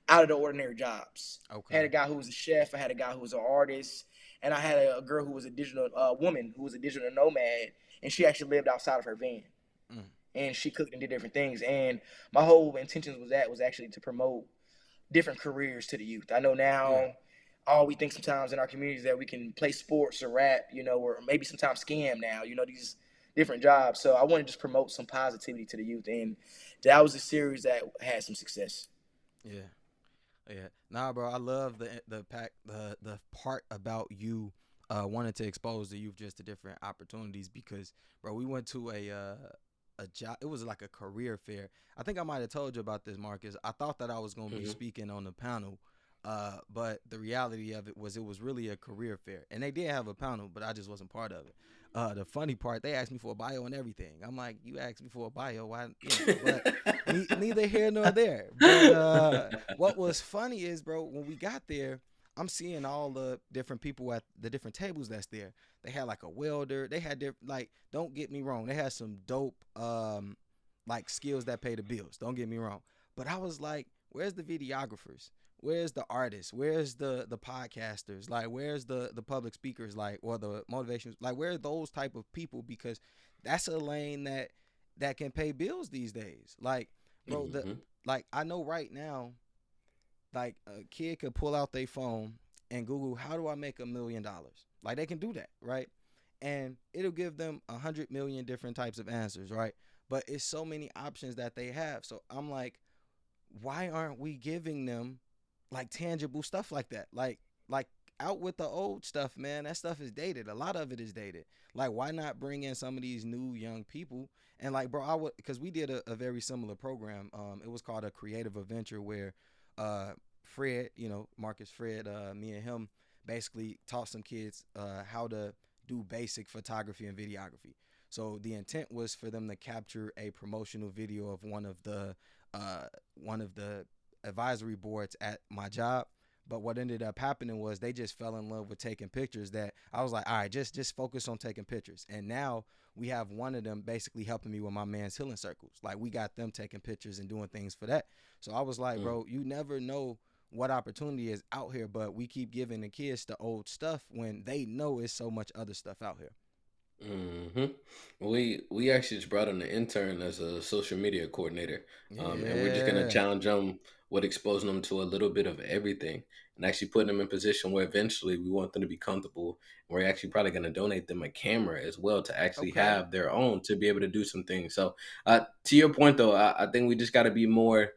out of the ordinary jobs. I had Okay. a guy who was a chef. I had a guy who was an artist, and I had a girl who was a digital woman who was a digital nomad, and she actually lived outside of her van, Mm, and she cooked and did different things. And my whole intentions was actually to promote different careers to the youth. I know yeah. now all we think sometimes in our communities that we can play sports or rap, or maybe sometimes scam now, these different jobs. So I want to just promote some positivity to the youth. And that was a series that had some success. Yeah. Yeah. Nah, bro, I love the part about you wanted to expose the youth just to different opportunities because, bro, we went to a job. It was like a career fair. I think I might have told you about this, Marcus. I thought that I was gonna be Hmm. speaking on the panel, but the reality of it was really a career fair, and they did have a panel, but I just wasn't part of it. The funny part, they asked me for a bio and everything. I'm like, you asked me for a bio, why? But neither here nor there. But what was funny is, bro, when we got there, I'm seeing all the different people at the different tables that's there. They had like a welder. They had their like. Don't get me wrong. They had some dope like skills that pay the bills. Don't get me wrong. But I was like, where's the videographers? Where's the artists? Where's the podcasters? Like, where's the public speakers? Like, or the motivations? Like, where are those type of people? Because that's a lane that can pay bills these days. Like, bro, the Hmm. like I know right now, like a kid could pull out their phone and Google how do I make $1 million. Like they can do that, right? And it'll give them 100 million different types of answers, right? But it's so many options that they have. So I'm like, why aren't we giving them like tangible stuff like that? Like out with the old stuff, man. That stuff is dated. A lot of it is dated. Like why not bring in some of these new young people? And like, bro, I would because we did a very similar program. It was called a creative adventure where Fred, Marcus Fred, me and him basically taught some kids how to do basic photography and videography. So the intent was for them to capture a promotional video of one of the advisory boards at my job. But what ended up happening was they just fell in love with taking pictures. That I was like, all right, just focus on taking pictures. And now we have one of them basically helping me with my man's healing circles. Like we got them taking pictures and doing things for that. So I was like, bro, you never know what opportunity is out here, but we keep giving the kids the old stuff when they know it's so much other stuff out here. Hmm. We actually just brought on an intern as a social media coordinator, and we're just gonna Yeah. challenge them with exposing them to a little bit of everything, and actually putting them in position where eventually we want them to be comfortable. We're actually probably gonna donate them a camera as well to actually Okay. have their own to be able to do some things. So, to your point though, I think we just got to be more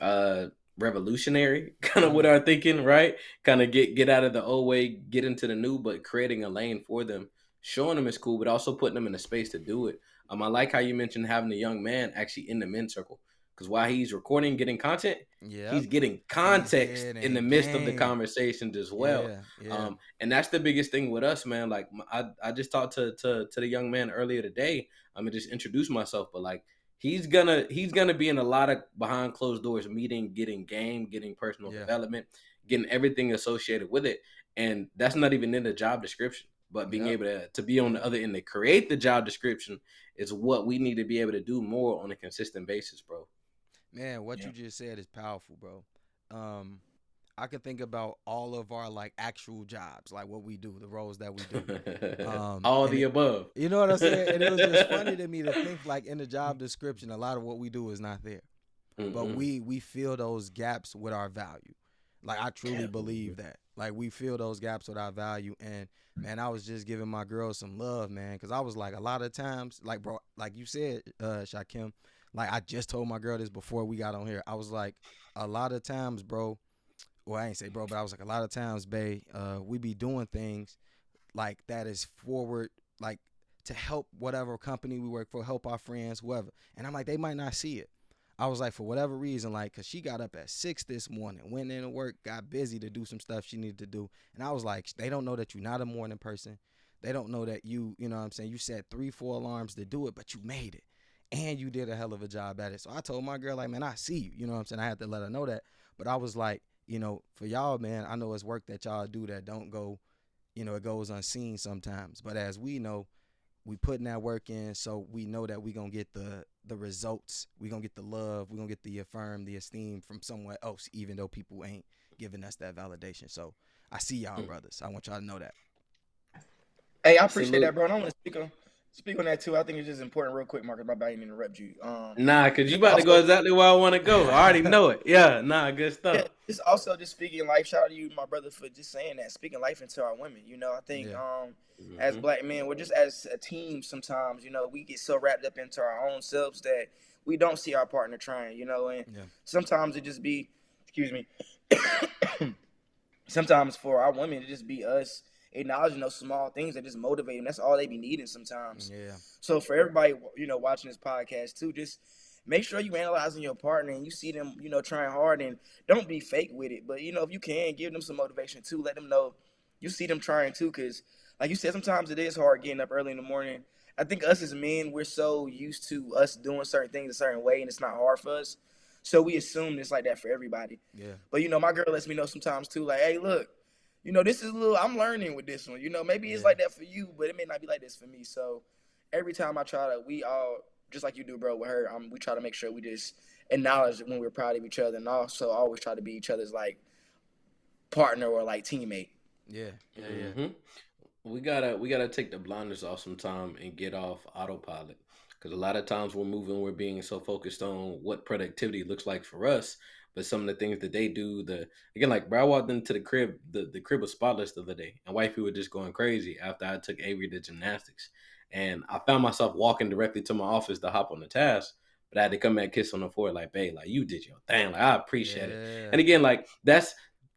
uh revolutionary kind of with Mm. our thinking, right? Kind of get out of the old way, get into the new, but creating a lane for them, showing them it's cool, but also putting them in a space to do it. I like how you mentioned having a young man actually in the men's circle, because while he's recording, getting content, Yep. he's getting He's context in the getting midst of the game. conversations as well. Yeah. Yeah. And that's the biggest thing with us, man. Like I just talked to the young man earlier today. I'm gonna just introduce myself, but like he's gonna be in a lot of behind closed doors meeting, getting game, getting personal Yeah. development, getting everything associated with it, and that's not even in the job description. But being Yep. able to be on the other end to create the job description is what we need to be able to do more on a consistent basis, bro. Man, what Yeah. you just said is powerful, bro. Um, I can think about all of our like actual jobs, like what we do, the roles that we do. All And the above. you know what I'm saying? And it was just funny to me to think like in the job description, a lot of what we do is not there. But Mm-mm. we fill those gaps with our value. Like I truly Yeah. believe that. Like we fill those gaps with our value. And man, I was just giving my girl some love, man, because I was like a lot of times, like bro, like you said, Shakim, like I just told my girl this before we got on here. I was like, a lot of times, bro. Well, I ain't say bro, but I was like a lot of times, bae, we be doing things like that is forward, like to help whatever company we work for, help our friends, whoever. And I'm like, they might not see it. I was like, for whatever reason, like, cause she got up at 6 this morning, went into work, got busy to do some stuff she needed to do. And I was like, they don't know that you're not a morning person. They don't know that you know what I'm saying? You set 3, 4 alarms to do it, but you made it. And you did a hell of a job at it. So I told my girl, like, man, I see you. You know what I'm saying? I had to let her know that. But I was like, for y'all, man, I know it's work that y'all do that don't go, it goes unseen sometimes. But as we know, we putting that work in, so we know that we gonna get the results. We gonna get the love. We gonna get the affirm, the esteem from somewhere else, even though people ain't giving us that validation. So I see y'all, brothers. I want y'all to know that. Hey, I appreciate that, Salute. bro. And I want to speak on that too. I think it's just important, real quick, Marcus. My bad, I didn't interrupt you. Nah, cause you Just about to go also, exactly where I want to go. I already know it. Yeah, nah, good yeah, stuff. just also just speaking life. Shout out to you, my brother, for just saying that, speaking life into our women. I think Yeah, as Hmm. black men, we're just as a team. Sometimes, we get so wrapped up into our own selves that we don't see our partner trying. And yeah, sometimes it just be, excuse me, sometimes for our women it just be us acknowledging those small things that just motivate them. That's all they be needing sometimes. Yeah. So for everybody, watching this podcast too, just make sure you analyzing your partner and you see them, trying hard, and don't be fake with it. But if you can, give them some motivation too. Let them know you see them trying too, because like you said, sometimes it is hard getting up early in the morning. I think us as men, we're so used to us doing certain things a certain way, and it's not hard for us. So we assume it's like that for everybody. Yeah. But my girl lets me know sometimes too, like, hey, look, this is a little. I'm learning with this one. Maybe it's Yeah. like that for you, but it may not be like this for me. So every time I try to, we all just like you do, bro, with her. We try to make sure we just acknowledge when we're proud of each other, and also always try to be each other's like partner or like teammate. Yeah. Yeah. Yeah. Hmm. We gotta take the blinders off sometime and get off autopilot. Because a lot of times we're moving, we're being so focused on what productivity looks like for us, but some of the things that they do, again, like bro, I walked into the crib, the crib was spotless the other day, and wifey was just going crazy after I took Avery to gymnastics, and I found myself walking directly to my office to hop on the task. But I had to come back, kiss on the forehead, like, babe, like you did your thing, like I appreciate it. And Yeah. again, like that's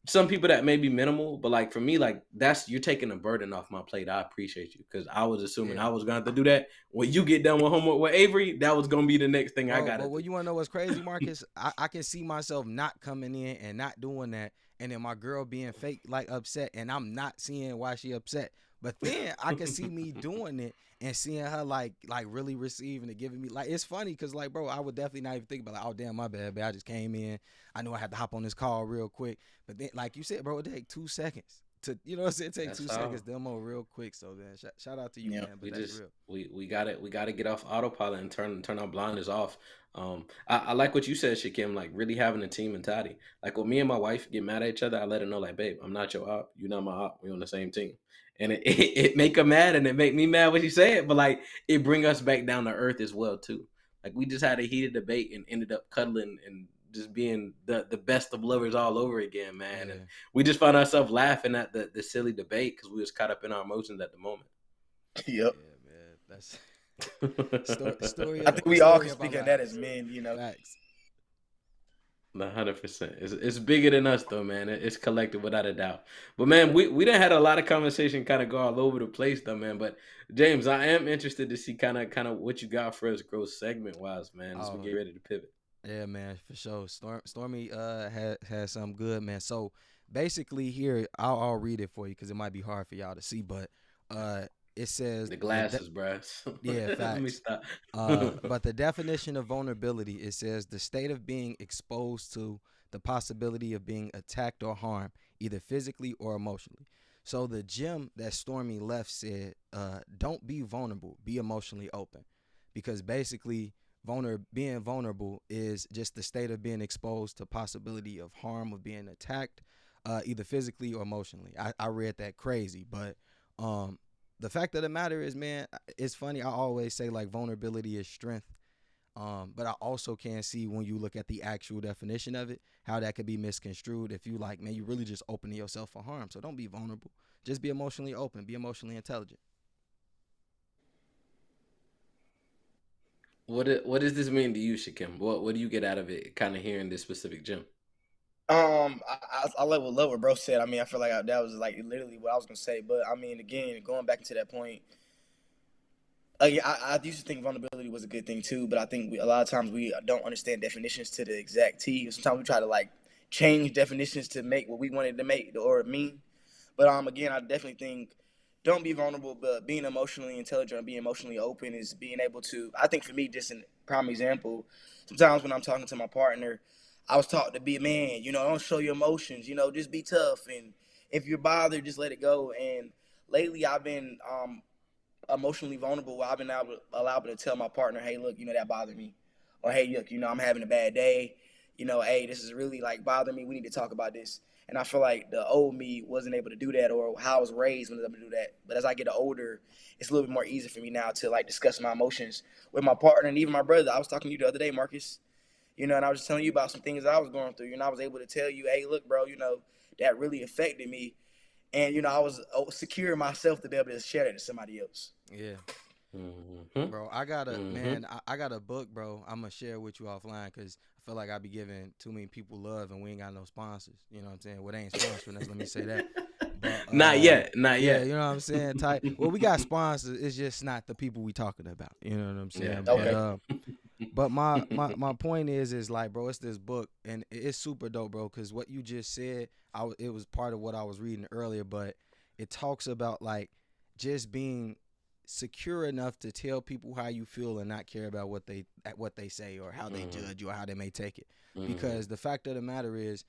some people that may be minimal, but like for me, like that's you're taking a burden off my plate. I appreciate you because I was assuming Yeah. I was gonna have to do that. When you get done with homework with Avery, that was gonna be the next thing I Bro, gotta but do. what you want to know what's crazy, Marcus? I can see myself not coming in and not doing that, and then my girl being fake, like upset, and I'm not seeing why she upset. But then I can see me doing it and seeing her like really receiving it, giving me like it's funny because like bro, I would definitely not even think about like oh damn my bad, but I just came in. I knew I had to hop on this call real quick, but then like you said, bro, it take 2 seconds to what I'm saying. It take That's two all. seconds demo real quick. So then shout out to you, Yeah. man. But We that's just real. we gotta get off autopilot and turn our blinders off. I like what you said, Shakim, like really having a team mentality. Like when me and my wife get mad at each other, I let her know, like, babe, I'm not your op, you're not my op, we're on the same team. And it make her mad and it make me mad when she say it, but like it bring us back down to earth as well too. Like we just had a heated debate and ended up cuddling and just being the best of lovers all over again, man. And Yeah. we just found ourselves laughing at the silly debate because we was caught up in our emotions at the moment. Yep. Yeah, man. That's story I of think we all story can of our speak on that as lives. men. Facts. 100%. It's bigger than us though, man. It's collective without a doubt. But man, we done had a lot of conversation kind of go all over the place though, man. But James, I am interested to see kind of what you got for us growth segment wise, man, as we Oh get ready to pivot. yeah, man, for sure. Stormy had some good, man. So basically here I'll read it for you because it might be hard for y'all to see, but uh it says The glasses, bruh. yeah, Let me facts. stop. But the definition of vulnerability, it says the state of being exposed to the possibility of being attacked or harmed, either physically or emotionally. So the gym that Stormy left said, don't be vulnerable, be emotionally open. Because basically, being vulnerable is just the state of being exposed to possibility of harm, of being attacked, either physically or emotionally. I read that crazy, but um, the fact of the matter is, man, it's funny. I always say like vulnerability is strength. But I also can see when you look at the actual definition of it, how that could be misconstrued if you like, man, you really just opening yourself for harm. So don't be vulnerable. Just be emotionally open, be emotionally intelligent. What does this mean to you, Shakim? What do you get out of it? Kind of hearing this specific gym. I love what bro said. I mean, I feel like that was like literally what I was gonna say. But I mean, again, going back into that point, yeah, I used to think vulnerability was a good thing too, but I think a lot of times we don't understand definitions to the exact T. Sometimes we try to like change definitions to make what we wanted to make or mean. But again, I definitely think don't be vulnerable, but being emotionally intelligent and being emotionally open is being able to. I think for me, just a prime example, sometimes when I'm talking to my partner, I was taught to be a man. Don't show your emotions. Just be tough, and if you're bothered, just let it go. And lately, I've been emotionally vulnerable where I've been allowed to tell my partner, hey, look, that bothered me. Or, hey, look, I'm having a bad day. Hey, this is really like bothering me. We need to talk about this. And I feel like the old me wasn't able to do that, or how I was raised wasn't able to do that. But as I get older, it's a little bit more easy for me now to like discuss my emotions with my partner and even my brother. I was talking to you the other day, Marcus, and I was just telling you about some things that I was going through. I was able to tell you, hey, look, bro, that really affected me. And, I was secure in myself to be able to share that to somebody else. Yeah. Hmm. Bro, I got a Hmm. man. I got a book, bro. I'm gonna share with you offline because I feel like I be giving too many people love and we ain't got no sponsors. You know what I'm saying? Well, they ain't sponsoring us. Let me say that. But Not yet, not Yeah, yet. you know what I'm saying? Type. Well, we got sponsors. It's just not the people we talking about. You know what I'm Yeah, saying? yeah. Okay. But my point is like, bro, it's this book and it's super dope, bro. Because what you just said, it was part of what I was reading earlier, but it talks about like just being secure enough to tell people how you feel and not care about what they say or how they Mhm, judge you or how they may take it. mhm, Because the fact of the matter is,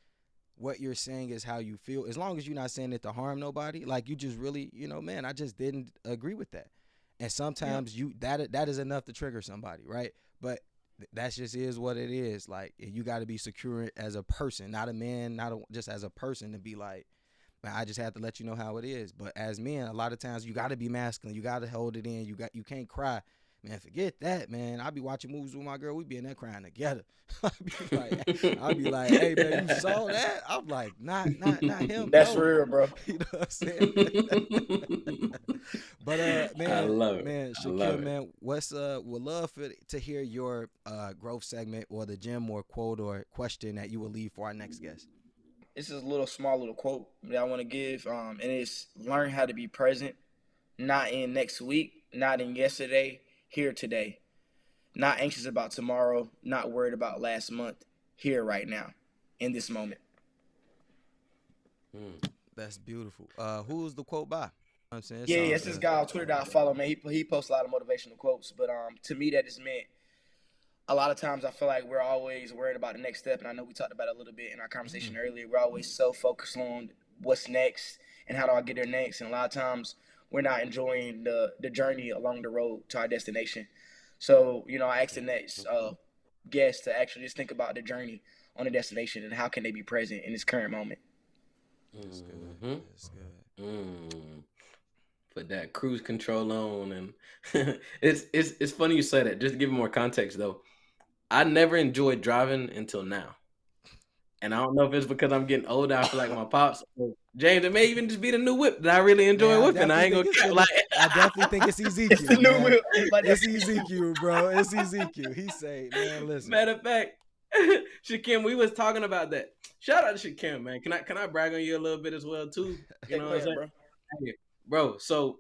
what you're saying is how you feel. As long as you're not saying it to harm nobody, like you just really, man, I just didn't agree with that. And Yeah. sometimes that is enough to trigger somebody, right? But that's just is what it is. Like you got to be secure as a person, not a man, just as a person to be like, man, I just have to let you know how it is. But as men, a lot of times you got to be masculine. You got to hold it in. You can't cry. Man, forget that, man. I be watching movies with my girl. We be in there crying together. I be like, hey, man, you saw that? I'm like, not him. That's No, real, bro. you know what I'm saying? But I man, love it. man, I love Shakim, it. man, would love to hear your growth segment or the gym or quote or question that you will leave for our next guest. This is a little small little quote that I want to give, and it's learn how to be present, not in next week, not in yesterday, here today. Not anxious about tomorrow, not worried about last month, here right now, in this moment. Mm, That's beautiful. Who's the quote by? I'm saying it's Yeah, yeah, all it's this good. guy on Twitter that I follow, man. He posts a lot of motivational quotes, but to me that just meant a lot of times I feel like we're always worried about the next step, and I know we talked about it a little bit in our conversation earlier. We're always so focused on what's next and how do I get there next, and a lot of times we're not enjoying the journey along the road to our destination. So I asked the next guest to actually just think about the journey on the destination and how can they be present in this current moment. That's good. mhm, That's good. mm. Put that cruise control on, and it's funny you say that. Just to give you more context, though, I never enjoyed driving until now. And I don't know if it's because I'm getting older. I feel like my pops, or James, it may even just be the new whip that I really Man, enjoy I whipping. I definitely ain't think gonna it's cap. the Like, I definitely think it's It's the Ezekiel, new man. wheel. It's like that. It's Ezekiel, bro. It's Ezekiel. He say, man, listen. matter of fact, Shakim, we was talking about that. Shout out to Shakim, man. Can I brag on you a little bit as well too? You Hey, know go what I'm ahead, saying? bro. Hey, bro, so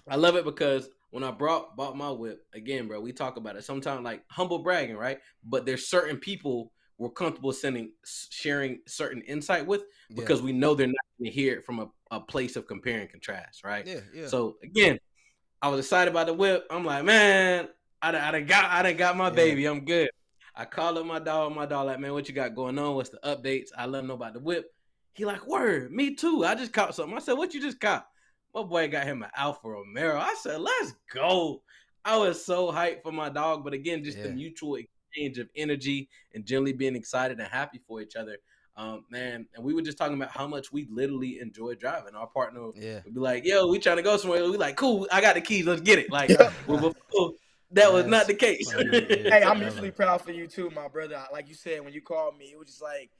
I love it because when I bought my whip, again, bro, we talk about it. Sometimes like humble bragging, right? But there's certain people we're comfortable sharing certain insight with Yeah, because we know they're not going to hear it from a place of compare and contrast, right? yeah, yeah. So again, I was excited about the whip. I'm like, man, I done got my Yeah. baby. I'm good. I called up my dog. My dog like, man, what you got going on? What's the updates? I let him know about the whip. He like, word, me too. I just caught something. I said, what you just caught? My boy got him an Alfa Romero. I said, let's go. I was so hyped for my dog, but again, just the Yeah. mutual exchange of energy and generally being excited and happy for each other. Man, and we were just talking about how much we literally enjoy driving. Our partner Yeah. would be like, "Yo, we trying to go somewhere." We like, "Cool, I got the keys. Let's get it." Like, Yep. well, before that was not That's the case. Hey, funniest I'm ever. mentally proud for you too, my brother. Like you said, when you called me, it was just like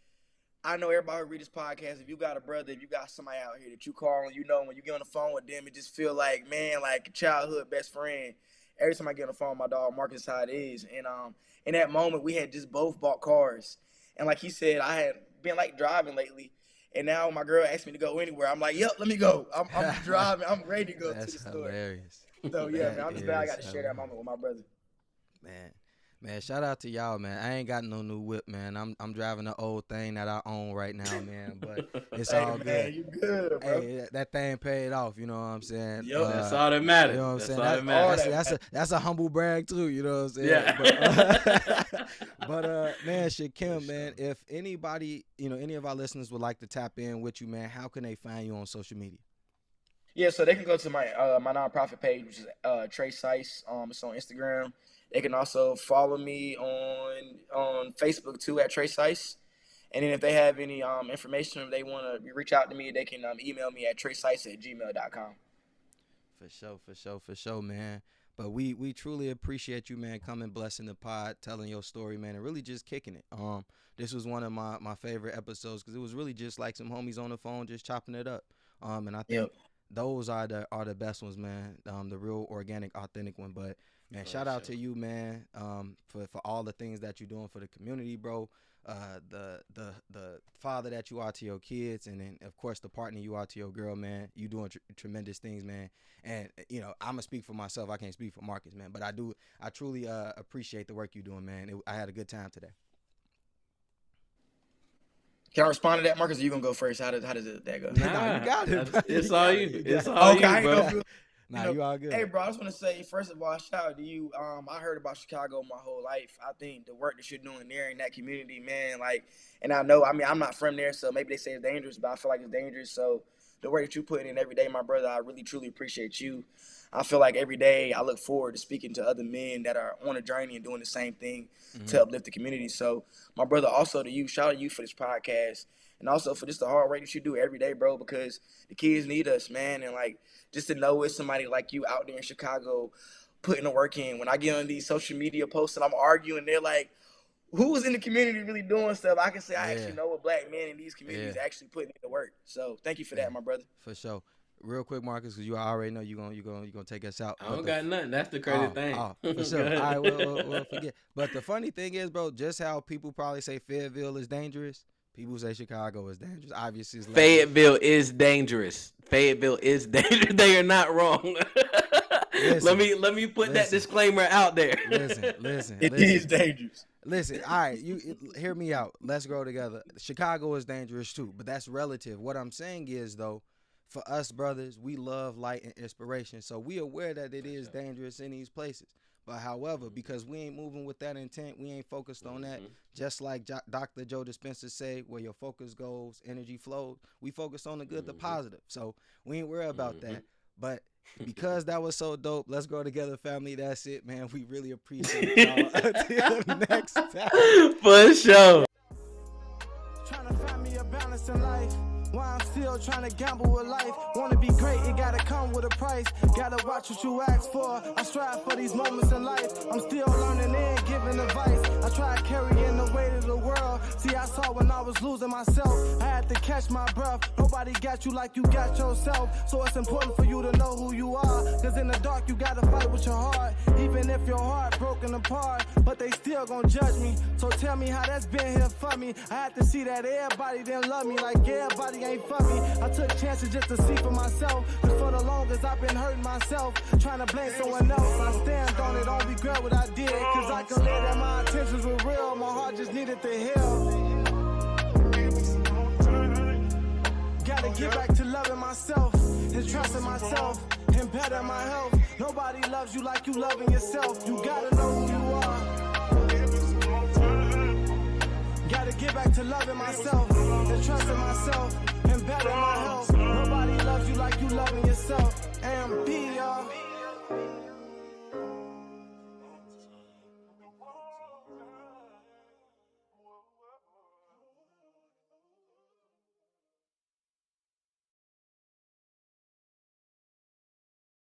I know everybody who read this podcast. If you got a brother, if you got somebody out here that you call and when you get on the phone with them, it just feel like man, like a childhood best friend. Every time I get on the phone with my dog, Marcus, is how it is. And in that moment, we had just both bought cars, and like he said, I had been like driving lately, and now my girl asked me to go anywhere. I'm like, yep, let me go. I'm driving. I'm ready to go to That's the store. hilarious. So yeah, That man, I'm just glad I is got to share that hilarious. moment with my brother. Man. Man, shout out to y'all, man. I ain't got no new whip, man. I'm driving the old thing that I own right now, man. But it's Hey all good. man, you good, bro? Hey, that thing paid off. You know what I'm saying? Yep. That's all that You matters. know what I'm That's saying? all that All matters. that, man. That's a humble brag too. You know what I'm saying? Yeah. But man, For Shakim, man, sure. if anybody, any of our listeners would like to tap in with you, man, how can they find you on social media? Yeah, so they can go to my nonprofit page, which is Trey Sice. It's on Instagram. They can also follow me on Facebook too at Trey Sice. And then if they have any information, if they want to reach out to me, they can email me at treysice@gmail.com. For sure, man. But we truly appreciate you, man, coming, blessing the pod, telling your story, man, and really just kicking it. This was one of my favorite episodes because it was really just like some homies on the phone just chopping it up. And I think Yep. those are the best ones, man. The real organic, authentic one. But man, For shout out sure. to you, man. For all the things that you're doing for the community, bro. the father that you are to your kids, and then of course the partner you are to your girl, man. You doing tremendous things, man. And I'm gonna speak for myself. I can't speak for Marcus, man, but I truly appreciate the work you're doing, man. I had a good time today. Can I respond to that, Marcus? Or you gonna go first? How does that go? Nah, you got it. It's all you. It's all Okay, I you, ain't bro. gonna Nah, you all good. Hey, bro, I just want to say, first of all, shout out to you. I heard about Chicago my whole life. I think the work that you're doing there in that community, man, like, and I know, I mean, I'm not from there, so maybe they say it's dangerous, but I feel like it's dangerous. So the work that you put in every day, my brother, I really, truly appreciate you. I feel like every day I look forward to speaking to other men that are on a journey and doing the same thing to uplift the community. So, my brother, also to you, shout out to you for this podcast. And also for just the hard work that you do every day, bro, because the kids need us, man. And, like, just to know it's somebody like you out there in Chicago putting the work in. When I get on these social media posts and I'm arguing, they're like, who's in the community really doing stuff? I can say I actually know a black man in these communities actually putting in the work. So thank you for that, my brother. For sure. Real quick, Marcus, because you already know you're gonna take us out. I don't got nothing. That's the crazy thing. For sure. All right, we'll forget. But the funny thing is, bro, just how people probably say Fayetteville is dangerous, people say Chicago is dangerous. Obviously, it's Fayetteville is dangerous. Fayetteville is dangerous. They are not wrong. Let me put that disclaimer out there. Listen. It is dangerous. Listen, all right, you hear me out. Let's grow together. Chicago is dangerous too, but that's relative. What I'm saying is, though, for us brothers, we love light and inspiration, so we aware that it is dangerous in these places. But however, because we ain't moving with that intent, we ain't focused on that. Just like Dr. Joe Dispenza say, where your focus goes, energy flows. We focus on the good, the positive. So we ain't worried about that. But because that was so dope, let's grow together, family. That's it, man. We really appreciate y'all. Until next time. For sure. Trying to find me a balance in life. Why I'm still trying to gamble with life. Wanna be great, it gotta come with a price. Gotta watch what you ask for. I strive for these moments in life. I'm still learning and giving advice. I try carrying the weight of the world. See, I saw when I was losing myself. I had to catch my breath. Nobody got you like you got yourself. So it's important for you to know who you are. Cause in the dark you gotta fight with your heart. Even if your heart broken apart. But they still gon' judge me. So tell me how that's been here for me. I had to see that everybody didn't love me. Like everybody ain't for me. I took chances just to see for myself. Cause for the longest I've been hurting myself. Trying to blame someone else. I stand on it, don't regret what I did. Cause I can live that my intentions were real. My heart just needed to heal. Gotta get back to loving myself and trusting myself and better my health. Nobody loves you like you loving yourself. You gotta know who you are. Gotta get back to loving myself and trusting myself